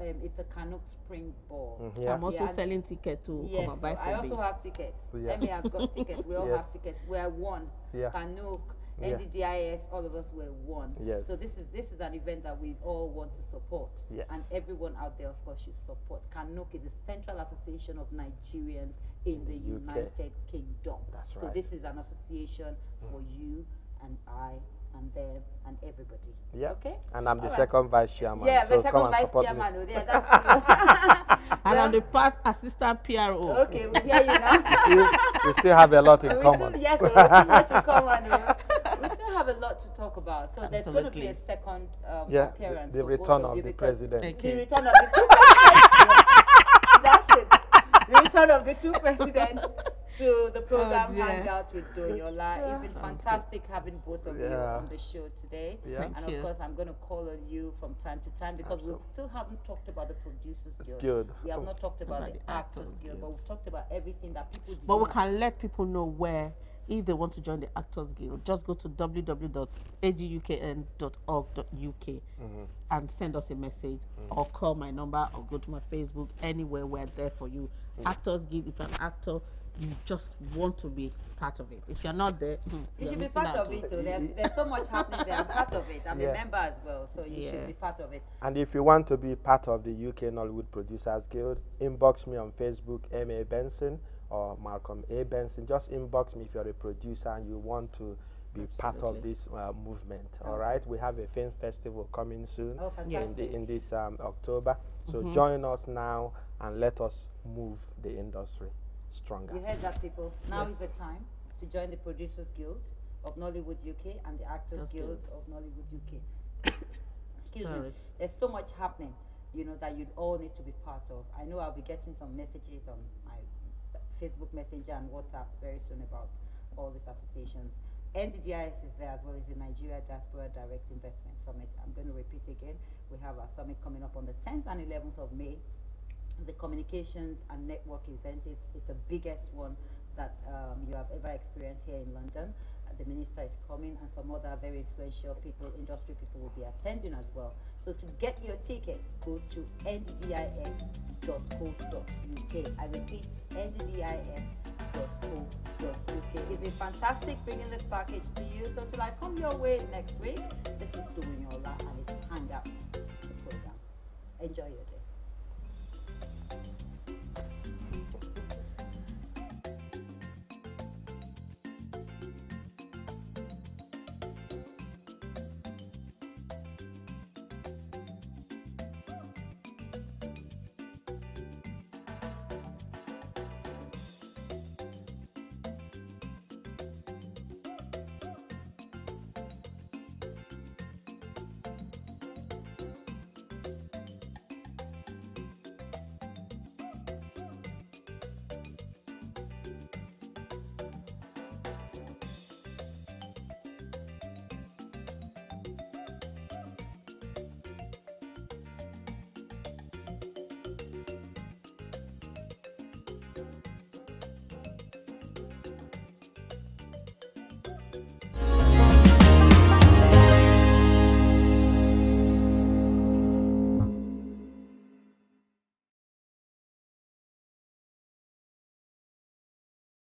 [SPEAKER 2] It's a Canoe springboard.
[SPEAKER 3] I'm also selling tickets to come and buy from
[SPEAKER 2] I also have tickets. MA has got tickets. We all have tickets. We are one. Canoe, NDDIS, all of us were one. So this is an event that we all want to support. And everyone out there, of course, should support. Canoe is the Central Association of Nigerians in the United Kingdom.
[SPEAKER 4] That's right.
[SPEAKER 2] So this is an association for you and I and them and everybody. Okay?
[SPEAKER 4] And I'm the second vice chairman.
[SPEAKER 2] Yeah,
[SPEAKER 4] so
[SPEAKER 2] the second vice chairman. Yeah, that's true.
[SPEAKER 3] And I'm the past assistant PRO.
[SPEAKER 2] Okay, we hear you now.
[SPEAKER 4] We still have a lot in common.
[SPEAKER 2] Yes, we have much in common. We still have a lot to talk about. So there's going to be a second appearance.
[SPEAKER 4] The return of the president.
[SPEAKER 2] The return of the two presidents. That's it. The return of the two presidents to the program Hangout with Doyin Ola. It's been fantastic having both of you on the show today. And of course, I'm going to call on you from time to time because we still haven't talked about the Producers Guild. We have not talked about the Actors Guild, but we've talked about everything that people do.
[SPEAKER 3] But we can let people know where, if they want to join the Actors Guild, just go to www.agukn.org.uk and send us a message or call my number or go to my Facebook. Anywhere, we're there for you. Actors Guild, if you're an actor, you just want to be part of it. If you're not there,
[SPEAKER 2] you should be part of it. So there's so much happening there. I'm part of it. I'm a member as well, so you should be part of it.
[SPEAKER 4] And if you want to be part of the UK Nollywood Producers Guild, inbox me on Facebook, MA Benson or Malcolm A. Benson. Just inbox me if you're a producer and you want to be part of this movement. All right, we have a film festival coming soon in this October. So join us now and let us move the industry stronger.
[SPEAKER 2] You heard that, people. Now is the time to join the Producers Guild of Nollywood UK and the Actors Guild of Nollywood UK. Excuse me. There's so much happening, you know, that you'd all need to be part of. I know I'll be getting some messages on my Facebook Messenger and WhatsApp very soon about all these associations. NDDIS is there as well as the Nigeria Diaspora Direct Investment Summit. I'm going to repeat again. We have our summit coming up on the 10th and 11th of May. The communications and network event, it's the biggest one that you have ever experienced here in London. The minister is coming and some other very influential people, industry people will be attending as well. So to get your tickets, go to nddis.co.uk. I repeat, nddis.co.uk. It's been fantastic bringing this package to you. So till I come your way next week, this is Doyin Ola and it's Hangout, the program. Enjoy your day.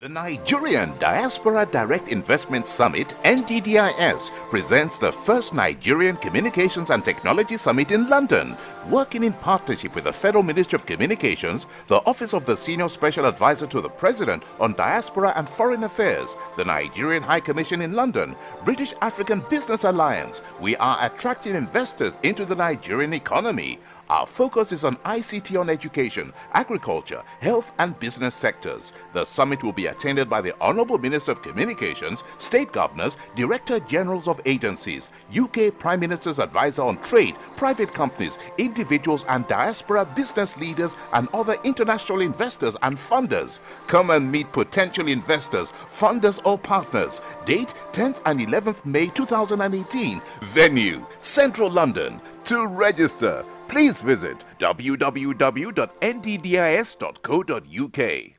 [SPEAKER 1] The Nigerian Diaspora Direct Investment Summit, NDDIS, presents the first Nigerian Communications and Technology Summit in London. Working in partnership with the Federal Ministry of Communications, the Office of the Senior Special Advisor to the President on Diaspora and Foreign Affairs, the Nigerian High Commission in London, British African Business Alliance, we are attracting investors into the Nigerian economy. Our focus is on ICT on education, agriculture, health and business sectors. The summit will be attended by the Honorable Minister of Communications, State Governors, Director Generals of Agencies, UK Prime Minister's Advisor on Trade, private companies, individuals and diaspora business leaders and other international investors and funders. Come and meet potential investors, funders or partners. Date 10th and 11th May 2018. Venue Central London. To register, please visit www.nddis.co.uk.